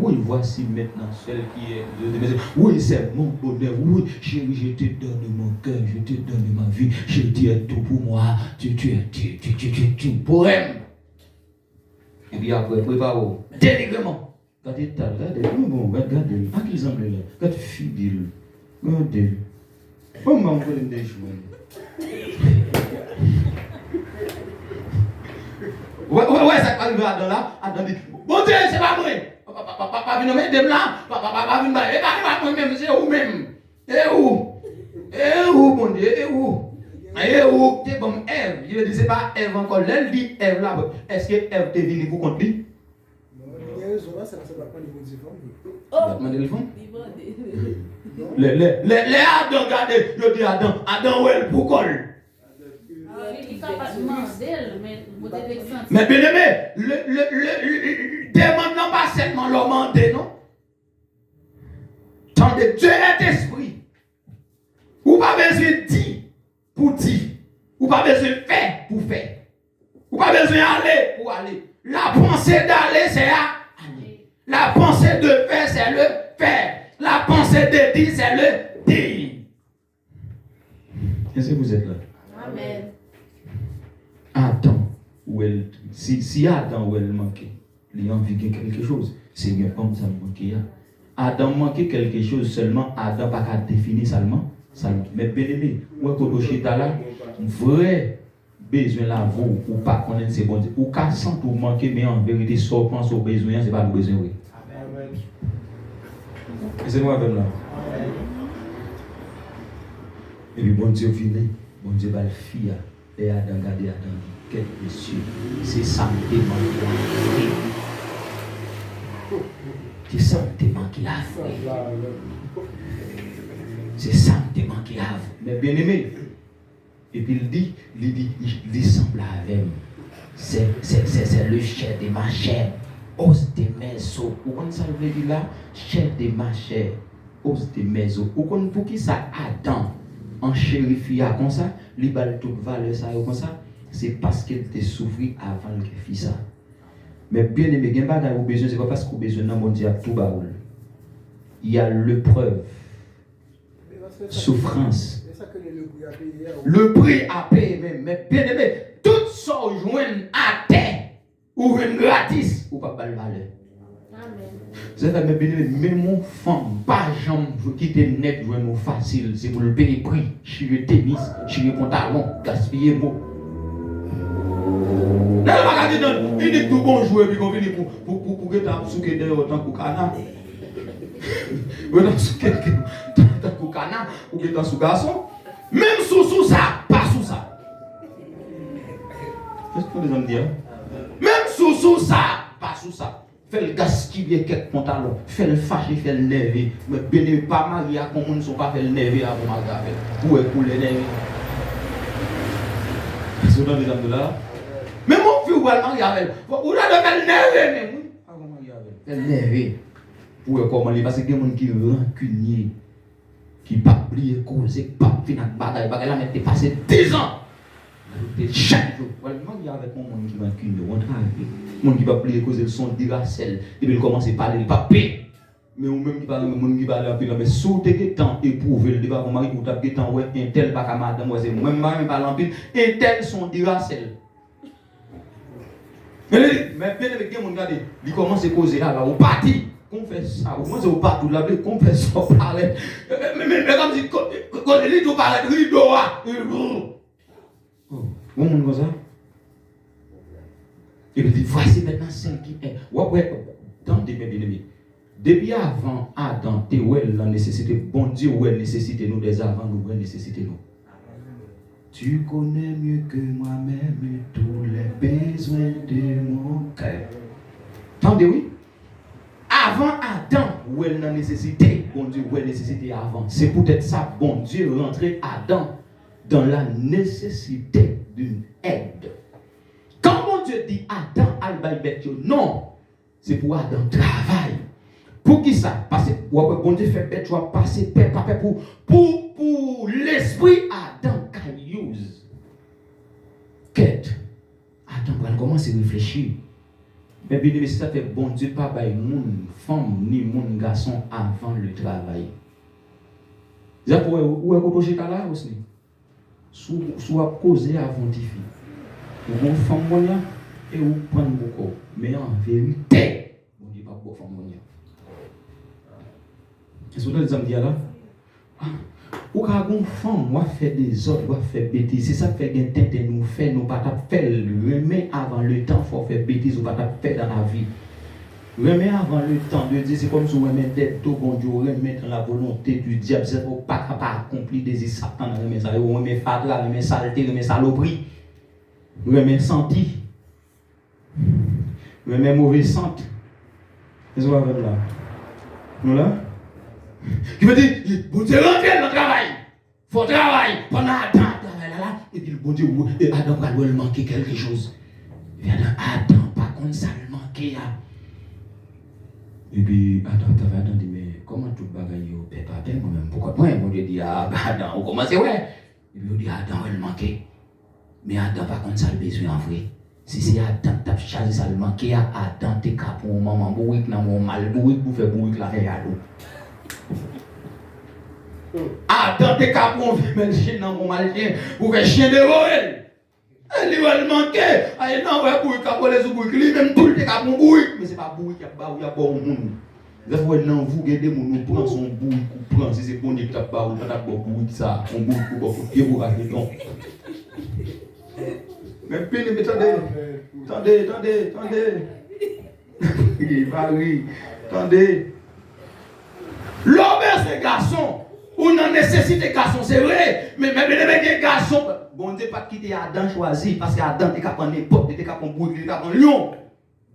S1: oui, voici maintenant celle qui est de mes. Oui, c'est mon bonheur. Oui, chérie, je te donne mon cœur, je te donne ma vie. Je dis tout pour moi. Tu pour elle. Et puis après, prépare-vous. Délivrement. Regardez, regardez, pas qu'ils semblent là. Regardez, fidèle. Regardez. Comment on peut les jouer? Ouais, ça arrive là, attendez. Bon Dieu, c'est pas vrai. Papa vient mettre dem là, papa vient là. Et pas moi-même, c'est où même. Et où, mon Dieu, et où? T'es comme Ève. Je dis, c'est pas Ève encore. Elle dit Ève là. Est-ce que Ève t'est venue pour contre lui? Les Adam, regardez, je dis Adam, où elle pour colle? Mais bien aimé, le demande pas seulement le demander, non? Tendez, Dieu est esprit. Ou pas besoin de dire pour dire. Ou pas besoin de faire pour faire. Ou pas besoin d'aller pour aller. La pensée d'aller, c'est aller. La pensée de faire, c'est le faire. La pensée de dire, c'est le dire. Est-ce que vous êtes là?
S3: Amen.
S1: Adam, si Adam ou elle manquait, il a envie de quelque chose, c'est bien comme ça manquait. Adam manquait quelque chose seulement, Adam n'a pas défini seulement. Mais bien aimé, moi quand je suis là, vrai besoin là, vous ou pas connaître c'est bon, ou qu'à sans tout manquer, mais en vérité, si on pense au besoin, c'est pas le besoin. Oui. Et c'est moi avec là. Et puis bon Dieu fini, bon Dieu va le fier. Et Adam, regardez Adam, quel monsieur, c'est saintement qu'il a fait. C'est saintement qu'il a fait. C'est saintement qu'il a fait. Mais bien aimé. Et puis il semble avec moi. C'est le chair de ma chair, os de mes os. Vous comprenez ça, veut dire là? Chair de ma chair, os de mes os. Vous comprenez pour qui ça Adam? En chérifia comme ça, il va toute valeur ça comme ça, c'est parce qu'elle était souffert avant qu'elle fit ça. Mais bien aimé, il y a pas besoin, c'est pas parce qu'on a besoin d'un bon Dieu tout baoul. Il y a l'épreuve, souffrance. Le prix à payer même, mais bien aimé, tout ça joignent à terre ou joignent gratis ou pas de valeur. C'est ça, mais mon femme, pas jamais quitter net, joindre facile, c'est pour le payer prix, chier tennis, chier pantalon, gaspiller mot. Là, il va regarder, il dit tout bon joueur, puis qu'on finit pour que tu aies souqué autant que canard. Ou dans souqué, tant que canard, ou que tu aies sous garçon. Même sous ça, pas sous ça. Qu'est-ce que les hommes disent? Même sous ça, pas sous ça. Fait le gaspiller quelques pantalons, fait le fâcher, fait le nerver. Mais bien pas marié à comment ne sont pas fait le nerver avant ma grave. Où est pour les nerver? C'est dans les hommes de là. Mais mon fils, où est marié avec? Où est le nerver même? Avant marié avec. Fait le nerver. Où est comment? Parce qu'il y a des gens qui sont rancuniers, qui ne peuvent pas oublier, causer, pas finir de bagaille. Bagaille là, mais t'es passé 10 ans. Chaque jour, il y a avec mon monde qui va cuire, on travaille. Mon qui va plier cause de son diracel, et puis il commence à parler, il va payer. Mais ou même qui parle, mon qui va aller, mais sous tes temps éprouvé, le débat pour mari pour taper temps, ouais, un tel pas comme madame, ouais, c'est même pas en pile, un tel son diracel. Mais bien avec des gens, regardez, il commence à causer là, au parti. Qu'on fait ça, moi c'est au partout là, qu'on fait ça, parler. Mais comme si, quand il dit, on parle de rideau, vous monde comme ça? Et puis voici maintenant celle qui est. Ouais, dans des bien-aimés. Depuis avant Adam, tu es la nécessité. Bon Dieu, où est nécessité nous des avant, nous nécessité nous. Tu connais mieux que moi-même tous les besoins de mon cœur. Attendez, oui? Avant Adam, où est la nécessité? Bon Dieu, où est nécessité avant? C'est peut-être ça, bon Dieu, rentrer Adam dans la nécessité d'une aide. Quand mon Dieu dit Adam al-Baïbet, non, c'est pour Adam travail. Pour qui ça? Parce que bon Dieu fait bête, tu vas passer paix, pour l'esprit Adam qu'il use. Que
S2: commencer à réfléchir. Mais bien aimé, ça fait bon Dieu pas bailler moun femme ni moun garçon avant le travail. Ça pour où est que tu là aussi? Soit causer avant de faire. Ou une femme monia et ou prendre beaucoup. Mais en vérité, on dit pas pour femme monia. Est-ce que vous avez dit là? Ou quand une femme va faire des autres, va faire bêtises, c'est ça qui fait que tête nous fait, nous pas faire remet avant le temps, faut faire bêtises, ou pas faire dans la vie. Remet avant le temps de dire, c'est comme si on remet tête tout bon Dieu, remet dans la volonté du diable, c'est pour pas accomplir des désirs Satan, remet ça, remet fatra, remet saleté, remet saloperie, remet senti, remet mauvais sente. Qu'est-ce qu'on va faire là? Nous là? Qui veut dire, bon Dieu rentre dans le travail. Il faut travailler. Pendant Adam travaille là, et puis le bon Dieu, et Adam va lui manquer quelque chose. Et Adam, par contre, ça lui manquait. Et puis Adam dit, mais comment tout le bagaille au père moi-même? Pourquoi moi, mon Dieu dit, Adam, on commence, ouais. Et puis on dit, Adam, il manquait. Mais Adam, par contre, ça le besoin en vrai. Si c'est Adam, tu as chargé ça le manquait, Adam, tu es capable pour maman, bourrique, dans mon mal, bourrique, pour faire bourrique là, et à l'eau. Adam t'es capable de faire le chien dans mon mal chien pour faire chien de Noël. Il va le manquer. Il non, ouais, pour capoler sous bouille. Lui même tout le capable de bouille. Mais c'est pas bouille qui a pas ou il y a pas au monde. Des fois non vous regardez mon nous prend son bouille ou prend si c'est bon il t'a pas ou pas bouille ça, on bouille pour pied pour racheter non. Mais puis attendez. Il va rire. Attendez. L'homme c'est garçon. Ou non nécessité garçon, c'est vrai. Mais même les garçons, bon Dieu pas quitter Adam choisi parce qu'Adam était capable de n'importe, était capable de bouille, était capable de lion.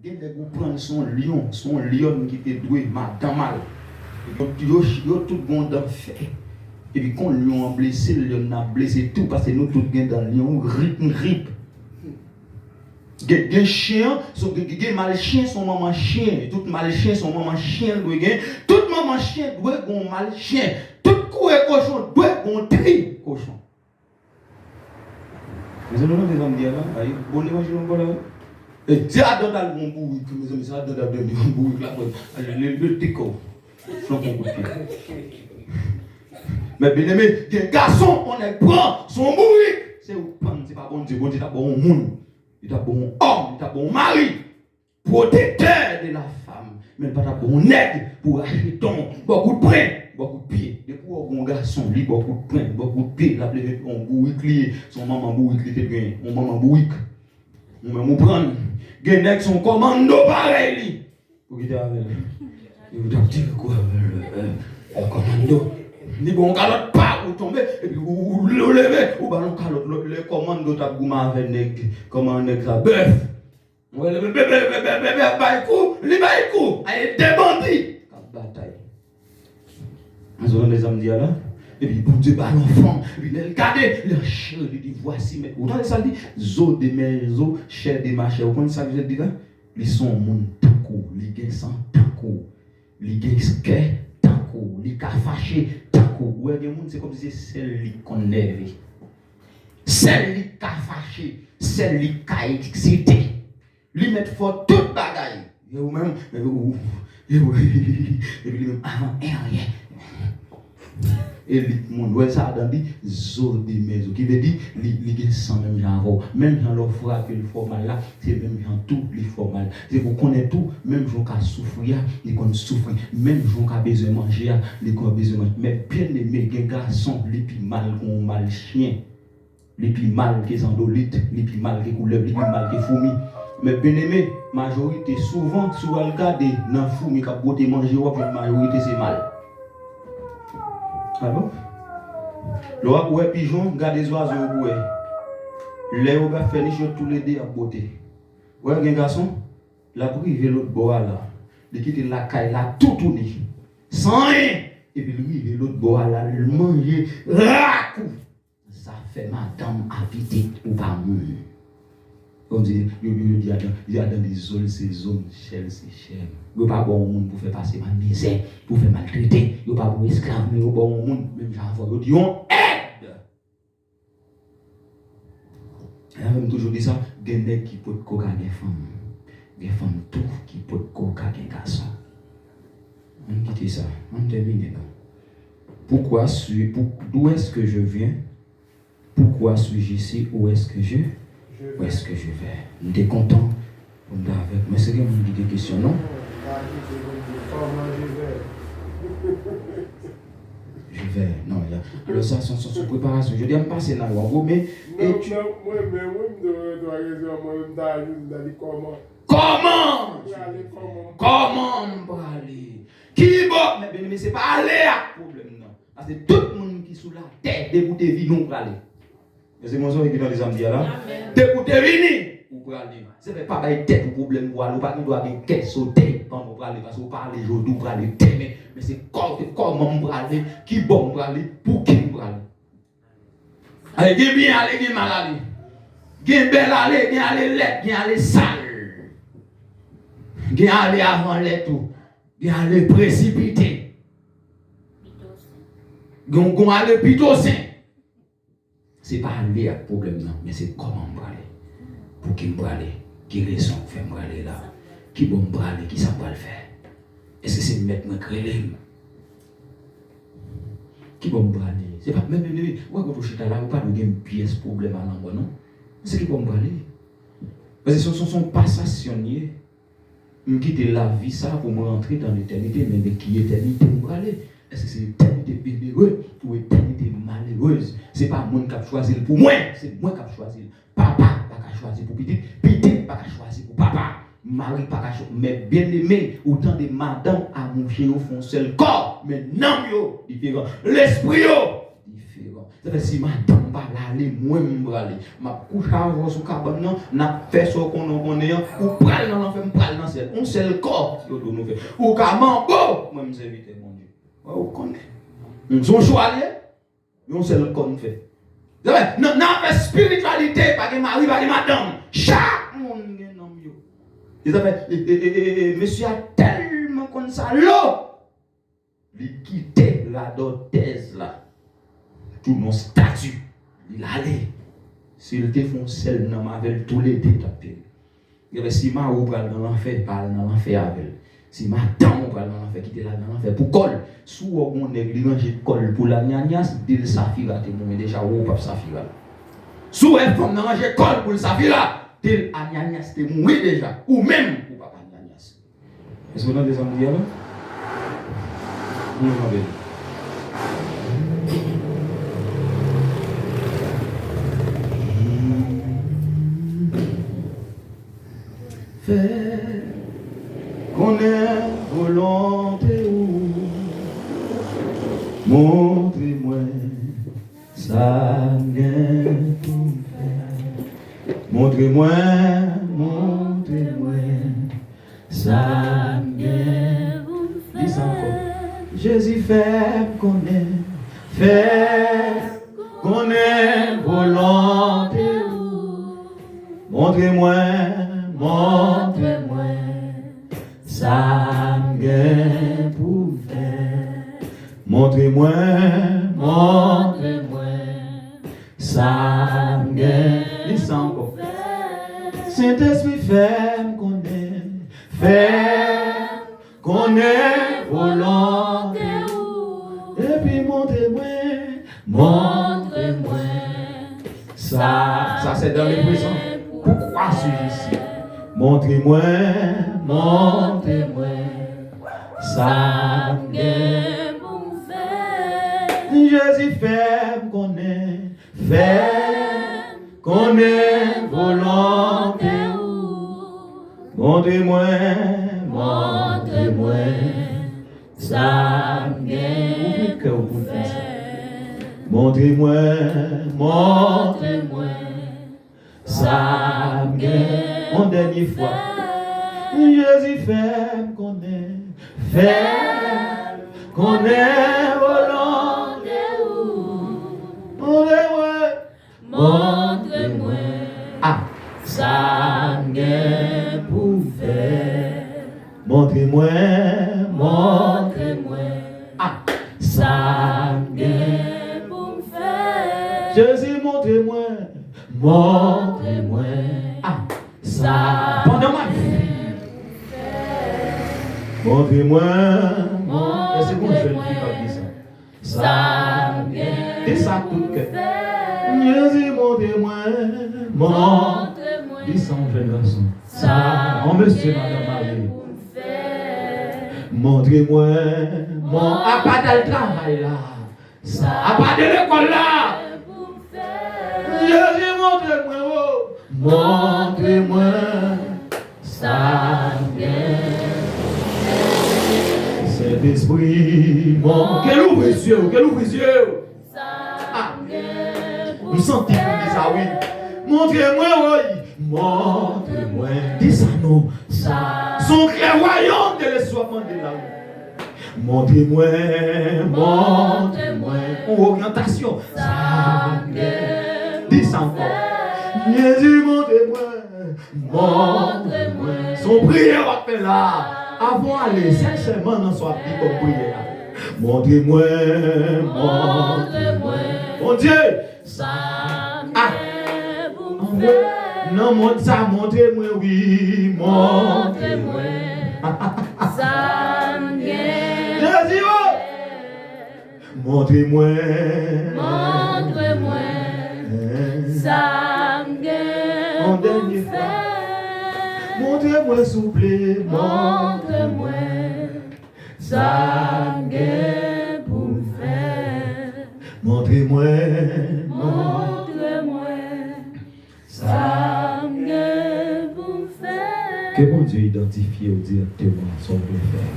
S2: Il est prendre son lion qui était doué, madame mal. Yo tout bon dans fait. Et puis quand le lion a blessé, le lion a blessé tout parce que nous tout gain dans le lion rip. Gen chien, gen mal chien son maman chien, tout mal chien son maman chien doit gen, tout maman chien doit gon mal chien, tout coué cochon doit gon tri cochon. Mais nous des hommes dire là, aïe, bon évangile on là. Et dia dans le bon boui, que mes amis ça dans le bon boui là, le tico. Flon coup de pied. Mais bien aimé, des garçons on est prend son boui, c'est ou prendre, c'est pas bon Dieu t'a bon monde. Il est un bon homme, il est un bon mari, protecteur de la femme, mais pas un bon nègre pour acheter beaucoup de pain, beaucoup de pieds. Depuis un garçon, lui, beaucoup de pain, beaucoup de pieds, il a appelé un bourrique, son maman bourrique, il était bien, mon maman bourrique. On prend, il y a son commando pareil. Pour qu'il ait avec lui. Il a dit quoi avec le commando. Ni bon calotte pas ou tomber et puis ou le lever ou ballon calotte le commando t'a gouma avec nèg comment nèg ça bœuf ouais le bébé baïkou li baïkou ay des bandits cap bataille on les hommes dire là et puis bon Dieu pas l'enfant et puis il regarde le chien il dit voici mais autant ça dit zo de mes zo chair de ma chair vous connaissez ça que je dis là ils sont monde tankou li gen sang tankou li gen ske tankou li ka fâché ouais, les gens, c'est comme si c'est celle qui connaît, celle qui a fâché, celle qui a excité. Lui met fort toute bagaille. Et vous-même, et puis avant rien. Et lui, mon ouais, ça a dit, zo de mes qui veut dire, il est sans même genre, même dans leur frappe, le formal là, c'est même dans tout le formal. C'est vous connaissez tout, même gens qui souffrir, ils connaissent souffrir, même gens qui ont besoin de manger, ils ont besoin de manger. Mais bien aimé, les garçons, les plus mal qu'on mal chien, les plus mal qu'ils endolite, les plus mal qu'ils coulent, les plus mal qu'ils fourmis. Mais bien aimé, majorité, souvent, si vous regardez dans le fourmi qui a beauté manger, la majorité c'est mal. Alors, le roi ouais pigeon, garde les oiseaux ouais. Les oiseaux fait les choses tous les deux à beauté. Ouais, un garçon, la privé l'autre bois là, il quitte la caille là tout tourné, sans rien. Et puis lui, l'autre bois là, il mange racou. Ça fait madame habiter ou pas mourir. Comme dit, il y a dans des zones, ces zones, c'est cher. Il n'y a pas bon monde pour faire passer ma misère, pour faire maltraiter. Il n'y a pas bon esclave, mais il y a bon monde, même j'en vois, ils ont aide. Elle a même toujours dit ça, des nègres qui peuvent coca des femmes tout qui peuvent coca des garçons. On quitte ça, on termine là. D'où est-ce que je viens? Pourquoi suis-je ici? Où est-ce que je vais? On est content. On est avec. Mais c'est que vous me dites des questions, non? Je vais. Non, il y a. Alors ça, son préparation. Je dis, me passer là, mais. Comment me aller? Qui bon? Mais c'est pas aller à problème, non. Parce que tout le monde qui est sous la terre, débouté vie, nous pour aller. C'est mon son qui est dans les ambias là. Débouté vie, pour aller. C'est pas une tête pour problème pour aller. Pas nous doit avoir qu'est sauter quand on aller parce qu'on parle aujourd'hui pour aller mais c'est comment on aller, qui bon pour aller, pour qui pour aller. Allez, qui bien aller, qui mal aller. Qui belle aller, qui aller lettre, qui aller sale. Qui aller avant lettre tout. Qui aller précipité. Qui aller pitossin. C'est pas aller à problème non, mais c'est comment on aller. Pour qui me aller, qui raison fait me aller là, qui bon me aller, qui ça va le faire. Est-ce que c'est mettre me créer qui bon me aller? C'est pas même ouais quand tu chita là, ou pas de game pièce problème à l'endroit non. C'est qui bon me aller. Parce que ce sont passationniers. Me quitter la vie ça pour me rentrer dans l'éternité, mais de qui éternité me aller? Est-ce que c'est éternité bénéheureuse ou éternité malheureuse? C'est pas moi qui a choisi pour moi, c'est moi qui a choisi. Papa pas qu'à choisir pour petit, pas qu'à choisir pour papa, mari pas qu'à choisir, mais bien aimé, autant de madame à mon au fond seul corps, mais non yo différent, l'esprit yo différent. Ça fait si madame pas l'aller, moi m'aller, ma couche avant sous cabane non, n'a fait ce qu'on connaît, ou pral dans l'enfer, pral dans ciel, on seul corps yo nous fait. Ou ka mambo, moi m'invite mon Dieu. Ou connaît. On son choix on seul corps fait. Non, mais spiritualité, pas que mari, pas que madame. Chaque monde est un homme. Ils appellent, monsieur a tellement comme ça, l'eau. Il quittait la dotaise là. Tout mon statut. Il allait. S'il te font seul, non, avec tous les détapés. Il y avait si ma ou pral dans l'enfer, parle dans l'enfer avec. Si madame ou pral dans l'enfer, quitter là dans l'enfer pour colle. Sous on néglige de colle pour la gnagnas, dil safira te mon déjà ou pas safira. Sous elle femme dans manger colle pour le safira, dil gnagnas te mourir déjà ou même pour papa gnagnas. Est-ce que vous avez des amis là? Non, non. Fais qu'on ait volonté ou montrez-moi ça vient pour faire. Montrez-moi ça vient pour faire. Dis ça encore. Jésus fait qu'on ait volonté ou montrez-moi ça vient pour faire. Montrez-moi ça vient. Dis ça encore. Saint-Esprit fait qu'on ait volonté. Et puis montrez-moi ça. Ça c'est dans les prisons. Pourquoi suis-je ici? Montrez-moi ça vient pour faire. Jésus fait qu'on ait volonté. Montrez-moi ça vient pour faire. Montrez-moi ça vient. Une dernière fois. Jésus fait qu'on ait volonté. Montrez-moi ça vient pour faire. Montrez-moi ça vient pour faire. Jésus montrez-moi Ça, pendant ma vie. Montrez-moi. C'est bon, je vais le faire ça. Ça, et ça tout que. Montrez-moi. Dis ça, mon jeune garçon. Ça, mon monsieur, madame Marie. Montrez-moi. À part de le travail là. Ça, à part de l'école là. Jésus, montrez-moi. Montrez-moi. Ça, Saint-Esprit, quel ouvre les yeux, quel ouvre les yeux. Nous sentons comme ça, oui. Montrez-moi, oui. Montrez-moi. Dis ça, non. Ça. Son clairvoyant de l'espoir de là. Montrez-moi, montrez-moi. Orientation. Ça. Dis ça encore. Jésus, montrez-moi. Montrez-moi. Son prière va faire là. Avant d'aller sincèrement dans son vie comme prière. Montrez-moi, montrez-moi. Mon Dieu, ça. Non, montrez-moi, oui, montrez-moi. Ça. Jésus, montrez-moi. Montrez-moi. Ça. Mon dernier frère. Montrez-moi, s'il vous plaît, montrez-moi, ça pour faire. Montrez-moi, montrez-moi, ça pour faire. Que mon Dieu identifie directement son faire.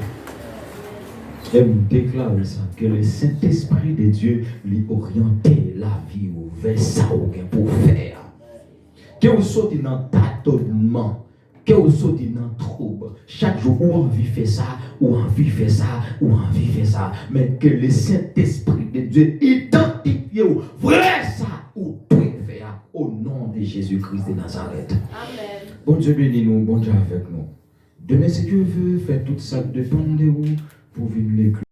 S2: Et me déclare ça, que le Saint-Esprit de Dieu lui oriente la vie vers ça pour faire. Que vous sortez dans tâtonnement. Que vous sortez dans le trouble. Chaque jour, ou envie faire ça, ou envie faire ça, ou envie faire ça. Mais que le Saint-Esprit de Dieu identifie vrai ça, ou peut faire au nom de Jésus-Christ de Nazareth.
S3: Amen.
S2: Bon Dieu bénis nous, bon Dieu avec nous. Demain, si Dieu veut faire tout ça, dépend de vous pour venir l'écrire.